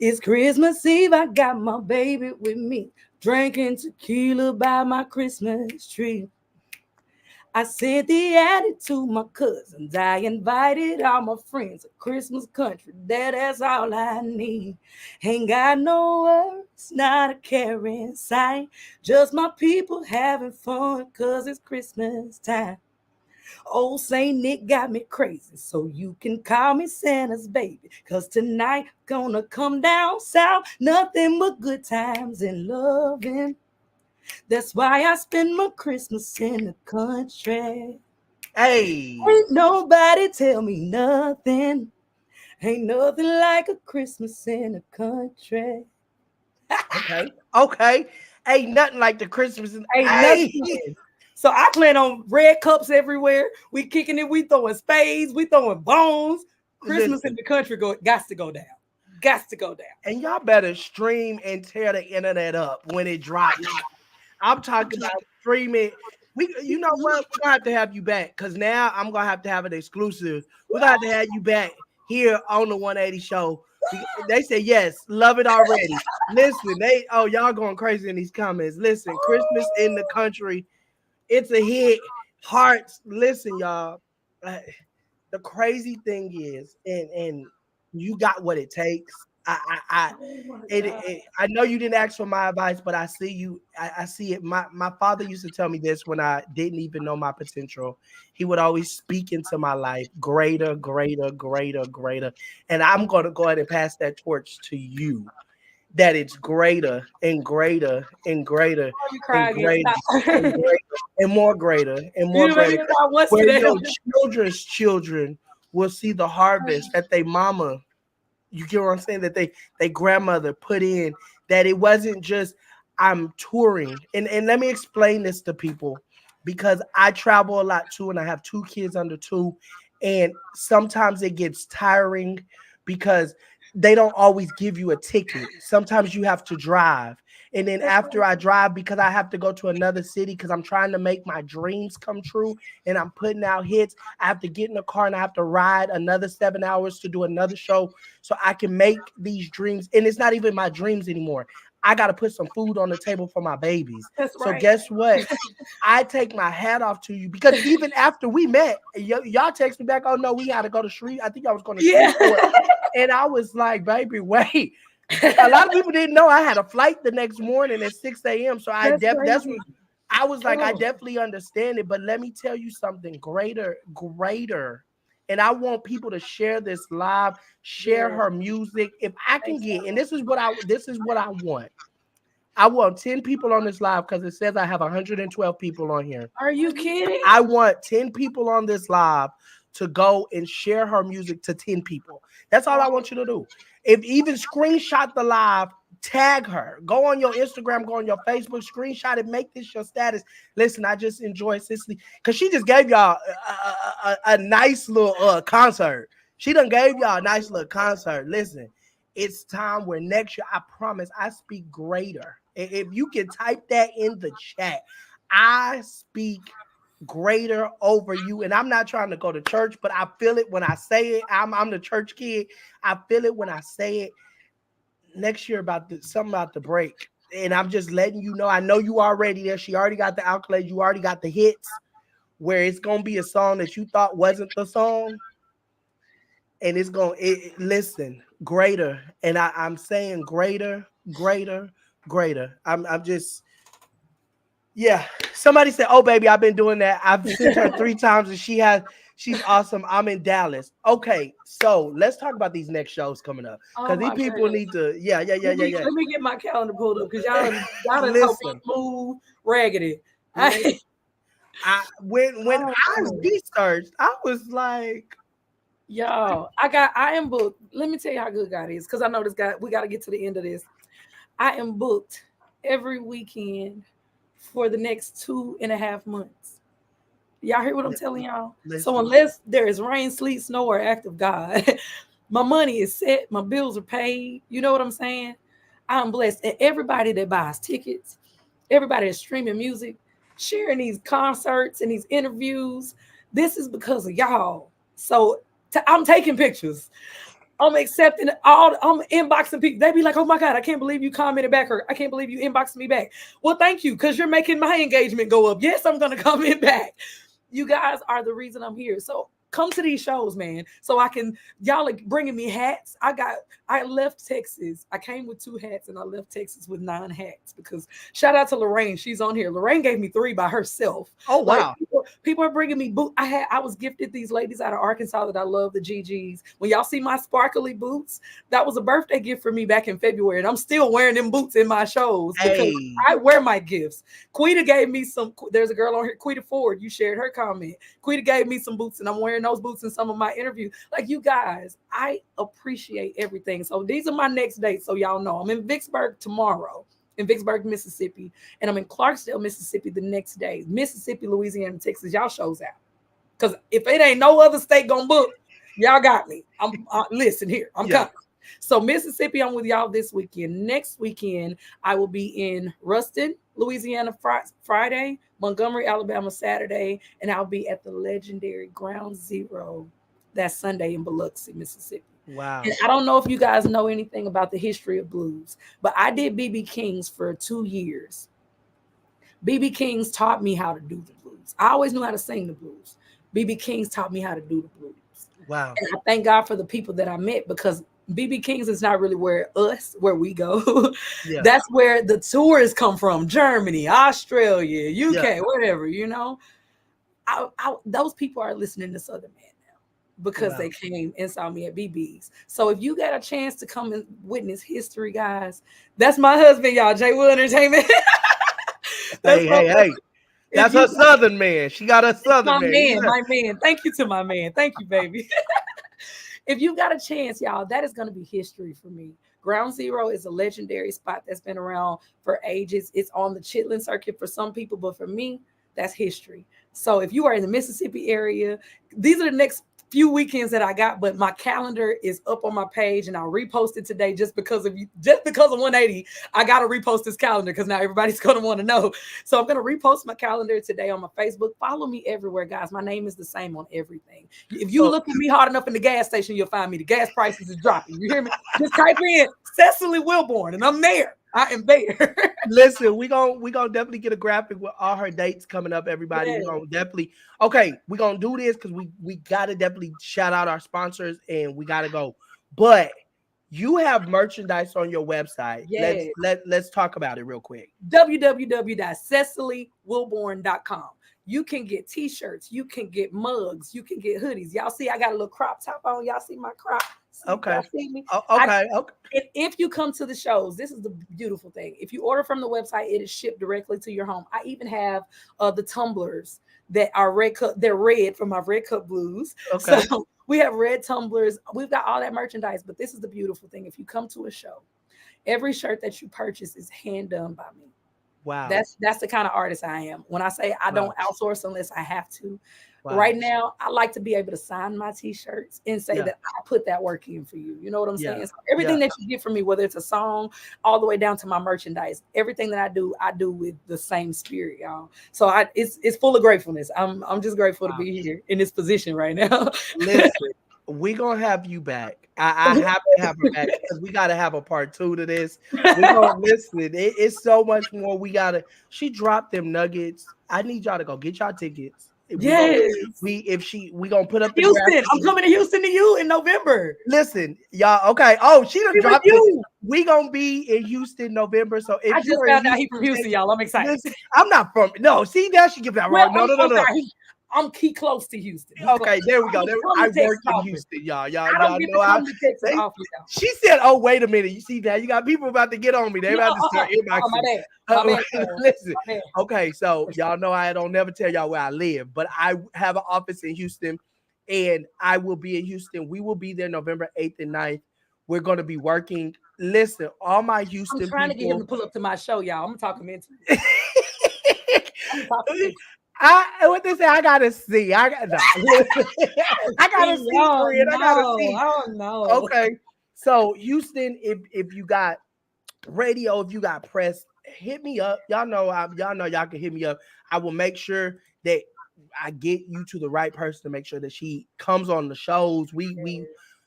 It's Christmas Eve. I got my baby with me, drinking tequila by my Christmas tree. I sent the addy to my cousins. I invited all my friends. A Christmas country, that's all I need. Ain't got no words, not a care in sight. Just my people having fun, cause it's Christmas time. Old Saint Nick got me crazy, so you can call me Santa's baby. Cause tonight gonna come down south, nothing but good times and loving. That's why I spend my Christmas in the country. Hey. Ain't nobody tell me nothing. Ain't nothing like a Christmas in the country. Okay. Ain't nothing like the Christmas. Ain't nothing. So I plan on red cups everywhere. We kicking it. We throwing spades. We throwing bones. Christmas in the country got to go down. Got to go down. And y'all better stream and tear the internet up when it drops. I'm talking about streaming. You know what? We're gonna have you back, because now I'm gonna have to have an exclusive. We're gonna have to have you back here on the 180 show. They say yes, love it already. Listen, y'all going crazy in these comments. Listen, Christmas in the country, it's a hit. Hearts, listen, y'all. The crazy thing is, and you got what it takes. I know you didn't ask for my advice, but I see you. I see it. My father used to tell me this when I didn't even know my potential. He would always speak into my life, greater. And I'm going to go ahead and pass that torch to you. That it's greater and greater and greater and more greater. Where your children's children will see the harvest that they mama. You get what I'm saying? That they grandmother put in, that it wasn't just I'm touring. And let me explain this to people, because I travel a lot too, and I have 2 kids under 2. And sometimes it gets tiring because they don't always give you a ticket. Sometimes you have to drive. And then after I drive, because I have to go to another city because I'm trying to make my dreams come true and I'm putting out hits, I have to get in the car and I have to ride another 7 hours to do another show so I can make these dreams. And it's not even my dreams anymore. I got to put some food on the table for my babies. That's right. So guess what? I take my hat off to you, because even after we met, y'all text me back, oh no, we had to go to Shreve. I think I was going to Shreveport. And I was like, baby, wait. A lot of people didn't know I had a flight the next morning at 6 a.m. So I was like, I definitely understand it. But let me tell you something greater. And I want people to share this live, share her music. If I can get, and this is what I want. I want 10 people on this live, because it says I have 112 people on here. Are you kidding? I want 10 people on this live to go and share her music to 10 people. That's all I want you to do. If even screenshot the live, tag her. Go on your Instagram, go on your Facebook, screenshot it, make this your status. Listen, I just enjoy Cecily, because she just gave y'all a nice little concert. She done gave y'all a nice little concert. Listen, it's time where next year, I promise, I speak greater. If you can type that in the chat, I speak greater over you. And I'm not trying to go to church, but I feel it when I say it. I'm the church kid. I feel it when I say it. Next year something about the break. And I'm just letting you know. I know you already there. She already got the accolades. You already got the hits, where it's going to be a song that you thought wasn't the song. And it's going to, listen, greater. And I'm saying greater. I'm just, yeah. Somebody said, oh, baby, I've been doing that. I've sent her 3 times and she She's awesome. I'm in Dallas. Okay, so let's talk about these next shows coming up Oh because these my people God. need to. Yeah. Let me get my calendar pulled up because y'all done told me Listen. smooth raggedy. When Oh, I researched, I was like, y'all, I am booked. Let me tell you how good God is, because I know this guy. We got to get to the end of this. I am booked every weekend for the next 2.5 months. Y'all hear what I'm telling y'all? So unless there is rain, sleet, snow, or act of God, my money is set, my bills are paid. You know what I'm saying? I'm blessed. And everybody that buys tickets, everybody that's streaming music, sharing these concerts and these interviews, this is because of y'all. So I'm taking pictures. I'm accepting I'm inboxing people. They be like, oh my God, I can't believe you commented back, or I can't believe you inboxed me back. Well, thank you, because you're making my engagement go up. Yes, I'm gonna comment back. You guys are the reason I'm here. So come to these shows, man. So y'all are bringing me hats. I left Texas. I came with 2 hats and I left Texas with 9 hats because shout out to Lorraine. She's on here. Lorraine gave me 3 by herself. oh wow. Like, people are bringing me boots. I was gifted these ladies out of Arkansas that I love, the GGs. When y'all see my sparkly boots, that was a birthday gift for me back in February. And I'm still wearing them boots in my shows because I wear my gifts. Quita gave me some. There's a girl on here, Quita Ford. You shared her comment. Quita gave me some boots and I'm wearing those boots in some of my interviews. Like, you guys, I appreciate everything. So these are my next dates. So y'all know I'm in Vicksburg tomorrow, in Vicksburg, Mississippi, and I'm in Clarksdale, Mississippi the next day. Mississippi, Louisiana, Texas, y'all shows out. Because if it ain't no other state gonna book, y'all got me. Listen here, I'm coming. So Mississippi, I'm with y'all this weekend. Next weekend, I will be in Ruston, Louisiana Friday, Montgomery, Alabama Saturday, and I'll be at the legendary Ground Zero that Sunday in Biloxi, Mississippi. Wow. And I don't know if you guys know anything about the history of blues, but I did BB King's for 2 years. BB King's taught me how to do the blues. I always knew how to sing the blues. BB King's taught me how to do the blues. Wow. And I thank God for the people that I met, because BB King's is not really where we go. Yeah. That's where the tours come from. Germany, Australia, UK, whatever, you know. Those people are listening to Southern Man now because they came and saw me at BB's. So if you got a chance to come and witness history, guys, that's my husband, y'all, J. Will Entertainment. Hey. That's her Southern man. She got a Southern man. My man. Thank you to my man. Thank you, baby. If you got a chance, y'all, that is going to be history for me. Ground Zero is a legendary spot that's been around for ages. It's on the Chitlin circuit for some people, but for me, that's history. So if you are in the Mississippi area, these are the next few weekends that I got, but my calendar is up on my page and I'll repost it today just because of 180. I got to repost this calendar because now everybody's going to want to know. So I'm going to repost my calendar today on my Facebook. Follow me everywhere, guys. My name is the same on everything. If you look at me hard enough in the gas station, you'll find me. The gas prices is dropping. You hear me? Just type in Cecily Wilborn and I'm there. I am there. Listen, we gonna definitely get a graphic with all her dates coming up, everybody. We're gonna definitely we're gonna do this because we gotta definitely shout out our sponsors and we gotta go. But you have merchandise on your website. Yes. Let's talk about it real quick. www.cecilywilborn.com. You can get t-shirts, you can get mugs, you can get hoodies. Y'all see I got a little crop top on. Y'all see my crop? Okay. See me? Okay. And if you come to the shows, this is the beautiful thing. If you order from the website, it is shipped directly to your home. I even have the tumblers that are red cup. They're red from my Red Cup Blues. Okay. So we have red tumblers. We've got all that merchandise. But this is the beautiful thing. If you come to a show, every shirt that you purchase is hand done by me. Wow. That's the kind of artist I am. When I say I don't outsource unless I have to. Wow. Right now, I like to be able to sign my t-shirts and say that I put that work in for you. You know what I'm saying? So everything that you get from me, whether it's a song, all the way down to my merchandise, everything that I do with the same spirit, y'all. So it's full of gratefulness. I'm just grateful to be here in this position right now. Listen, we're gonna have you back. I have to have her back because we gotta have a part 2 to this. We're gonna listen. It's so much more. She dropped them nuggets. I need y'all to go get y'all tickets. Yes. We gonna put up the Houston. I'm coming to Houston to you in November. Listen, y'all. Okay. Oh, she done dropped you. We gonna be in Houston November. So if I just found out he's from Houston, y'all. I'm excited. Listen, I'm not from. No, see now she give that wrong. No. I'm key close to Houston. Okay, there we go. I work in often. Houston, y'all. I Y'all don't get know to come to Texas they- often. She said, "Oh, wait a minute. You see that? You got people about to get on me. They about to start inboxing." My bad. My bad. Listen. My bad. Okay, so y'all know I don't never tell y'all where I live, but I have an office in Houston, and I will be in Houston. We will be there November 8th and 9th. We're going to be working. Listen, all my Houston I'm trying people. to get him to pull up to my show, y'all. I'm gonna talk him into it. What they say, I gotta see. I gotta see, friend. I gotta see. I don't know. Okay, so Houston, if you got radio, if you got press, hit me up. Y'all know y'all can hit me up. I will make sure that I get you to the right person to make sure that she comes on the shows.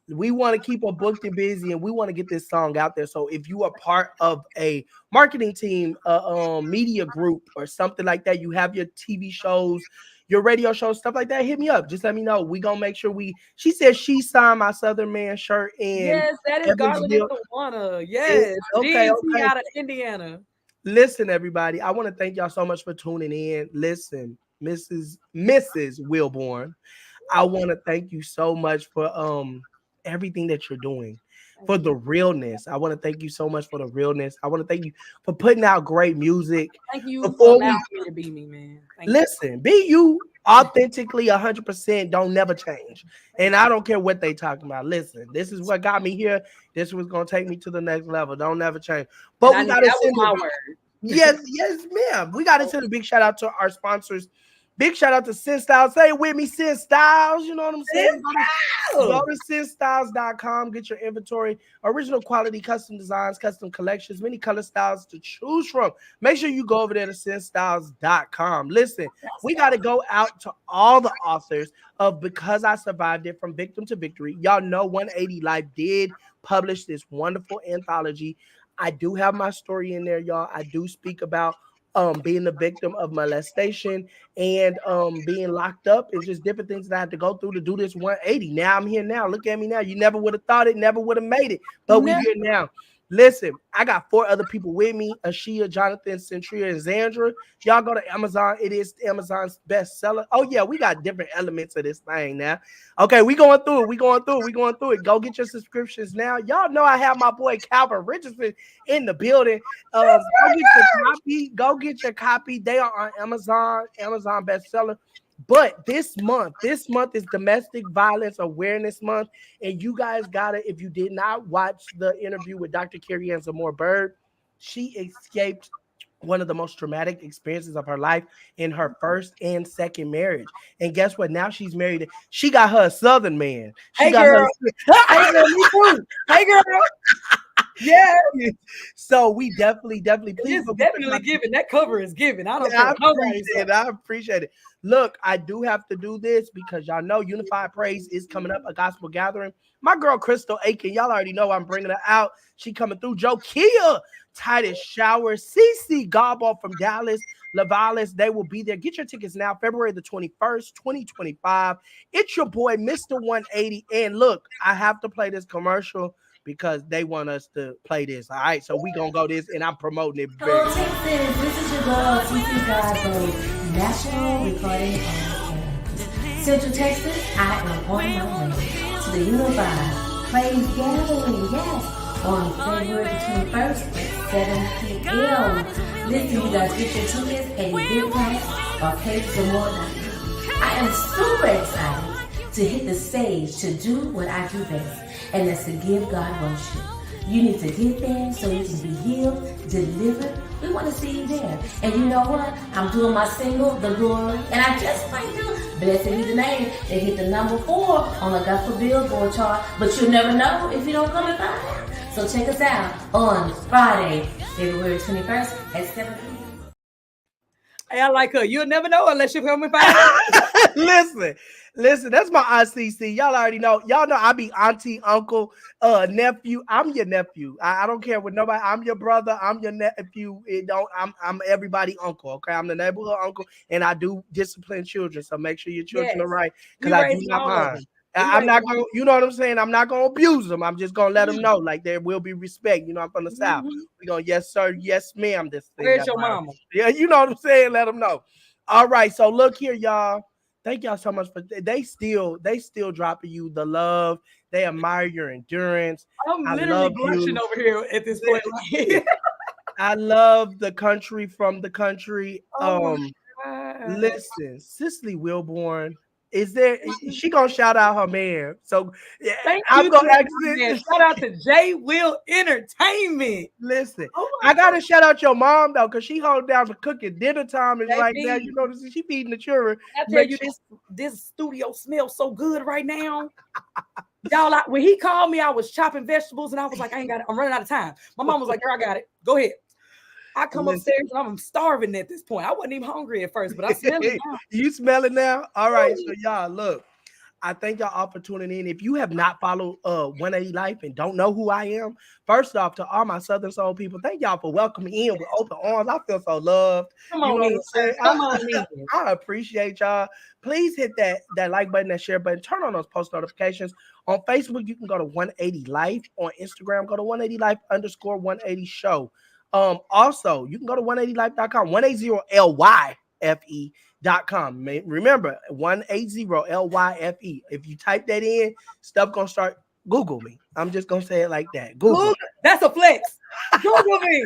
We want to keep her booked and busy, and we want to get this song out there. So if you are part of a marketing team, media group, or something like that, you have your TV shows, your radio shows, stuff like that, hit me up. Just let me know. We gonna make sure she said she signed my Southern Man shirt in. Yes, that is Garland and Tawana. Yes, okay. Out of Indiana. Listen, everybody, I want to thank y'all so much for tuning in. Listen, Mrs. Wilborn, I want to thank you so much for everything that you're doing, for the realness. I want to thank you so much for the realness. I want to thank you for putting out great music. Thank you for allowing me to be me, man. Listen, be you authentically 100%. Don't never change. And I don't care what they talking about. Listen, this is what got me here. This was going to take me to the next level. Don't never change. But we got to send my word. Yes, ma'am. We got to send a big shout out to our sponsors. Big shout out to Sin Styles. Say it with me, Sin Styles. You know what I'm saying? Go to sinstyles.com. Get your inventory. Original quality, custom designs, custom collections, many color styles to choose from. Make sure you go over there to sinstyles.com. Listen, we got to go out to all the authors of Because I Survived It, From Victim to Victory. Y'all know 180 Life did publish this wonderful anthology. I do have my story in there, y'all. I do speak about being the victim of molestation and being locked up and just different things that I had to go through to do this 180. Now I'm here now. Look at me now. You never would have thought it, never would have made it, but we're here now. Listen, I got 4 other people with me: Ashia, Jonathan, Centria, and Zandra. Y'all go to Amazon. It is Amazon's bestseller. Oh yeah, we got different elements of this thing now. Okay, we going through it. We going through it. Go get your subscriptions now. Y'all know I have my boy Calvin Richardson in the building. Go get your copy. They are on Amazon bestseller. But this month is Domestic Violence Awareness Month, and you guys gotta, if you did not watch the interview with Dr. Carrie Ann Zamora-Bird, she escaped one of the most traumatic experiences of her life in her first and second marriage. And guess what? Now she's married. She got her a Southern man. Hey girl, me too. Hey girl. Yeah. So we definitely please. It's definitely giving. That cover is giving. I don't care. I appreciate it. Look, I do have to do this because y'all know Unified Praise is coming up, a gospel gathering. My girl Crystal Aiken, y'all already know I'm bringing her out. She coming through. Joe Kia, Titus Shower, CC Gobble from Dallas, Lavalis, they will be there. Get your tickets now, February the 21st, 2025. It's your boy, Mr. 180. And look, I have to play this commercial because they want us to play this. All right, so we gonna go this, and I'm promoting it. Hello, Texas. This is your girl, Cecily Wilborn, National Recording Artist. Central Texas, I am on my way to the Unified Praise Gathering. Yes, on February the 21st at 7 p.m. Listen, you guys, get your tickets at Eventbrite or PaySomemore.com. I am super excited to hit the stage to do what I do best, and that's to give God worship. You need to get there so you can be healed, delivered. We want to see you there. And you know what? I'm doing my single, The Glory, and I just might do Blessed Be the Name. They hit the number 4 on the Gospel Billboard chart, but you'll never know if you don't come and find out. So check us out on Friday, February 21st at 7 p.m. Hey, I like her. You'll never know unless you come and find out. Listen, that's my Aunt CC. Y'all already know. Y'all know I be auntie, uncle, nephew. I'm your nephew. I don't care what nobody. I'm your brother. I'm your nephew. I'm everybody uncle. Okay, I'm the neighborhood uncle, and I do discipline children. So make sure your children are right, because I do not mind. I'm not going to, you know what I'm saying? I'm not going to abuse them. I'm just going to let them know, like, there will be respect. You know, I'm from the South. We're going, yes, sir. Yes, ma'am. This thing. Where's your mama? Yeah, you know what I'm saying? Let them know. All right. So look here, y'all. Thank y'all so much for they still dropping you the love. They admire your endurance. I'm I literally love blushing you. over here at this point. I love the country from the country. Oh my God. Listen, Cecily Wilborn. Is there? She gonna shout out her man. So yeah, Thank I'm you, gonna ask man. Shout out to J Will Entertainment. Listen, Oh my I gotta shout out your mom though, because she hold down for cooking. Dinner time is right now. Baby. You know, she feeding the children. I tell you, this studio smells so good right now. Y'all, when he called me, I was chopping vegetables and I was like, I ain't got it. I'm running out of time. My mom was like, girl, I got it. Go ahead. I come upstairs and I'm starving at this point. I wasn't even hungry at first, but I smell it now. You smell it now? All right. So y'all, look, I thank y'all all for tuning in. If you have not followed 180 Life and don't know who I am, first off, to all my Southern Soul people, thank y'all for welcoming me in with open arms. I feel so loved. Come on, you know what I'm saying? Come on, in. I appreciate y'all. Please hit that like button, that share button. Turn on those post notifications. On Facebook, you can go to 180 Life. On Instagram, go to 180 Life _180 show. Also, you can go to 180life.com, 180lyfe.com. Remember, 180lyfe. If you type that in, stuff gonna start. Google me. I'm just gonna say it like that. Google. That's a flex. Google me.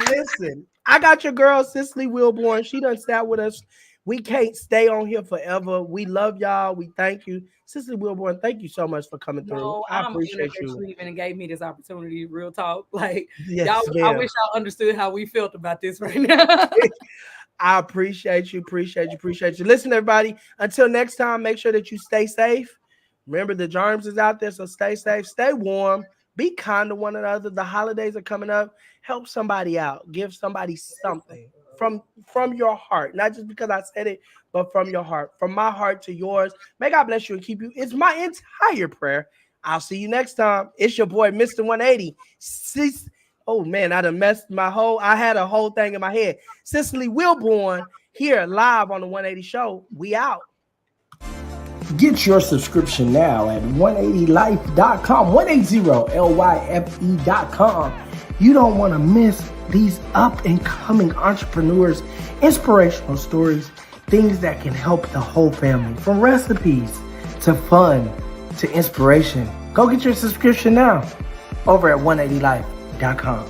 Listen, I got your girl, Cecily Wilborn. She done sat with us. We can't stay on here forever. We love y'all. We thank you. Cecily Wilborn, thank you so much for coming through. No, I appreciate you. Even gave me this opportunity, real talk. Like, yes, y'all, I wish y'all understood how we felt about this right now. I appreciate you. Appreciate you. Listen, everybody, until next time, make sure that you stay safe. Remember, the germs is out there, so stay safe, stay warm, be kind to one another. The holidays are coming up. Help somebody out. Give somebody something from your heart, not just because I said it, but from your heart, from my heart to yours. May God bless you and keep you. It's my entire prayer. I'll see you next time. It's your boy, Mr. 180. Oh man, I done messed I had a whole thing in my head. Cecily Wilborn here live on the 180 show. We out. Get your subscription now at 180life.com, 180lyfe.com. You don't want to miss these up and coming entrepreneurs, inspirational stories, things that can help the whole family, from recipes to fun to inspiration. Go get your subscription now over at 180life.com.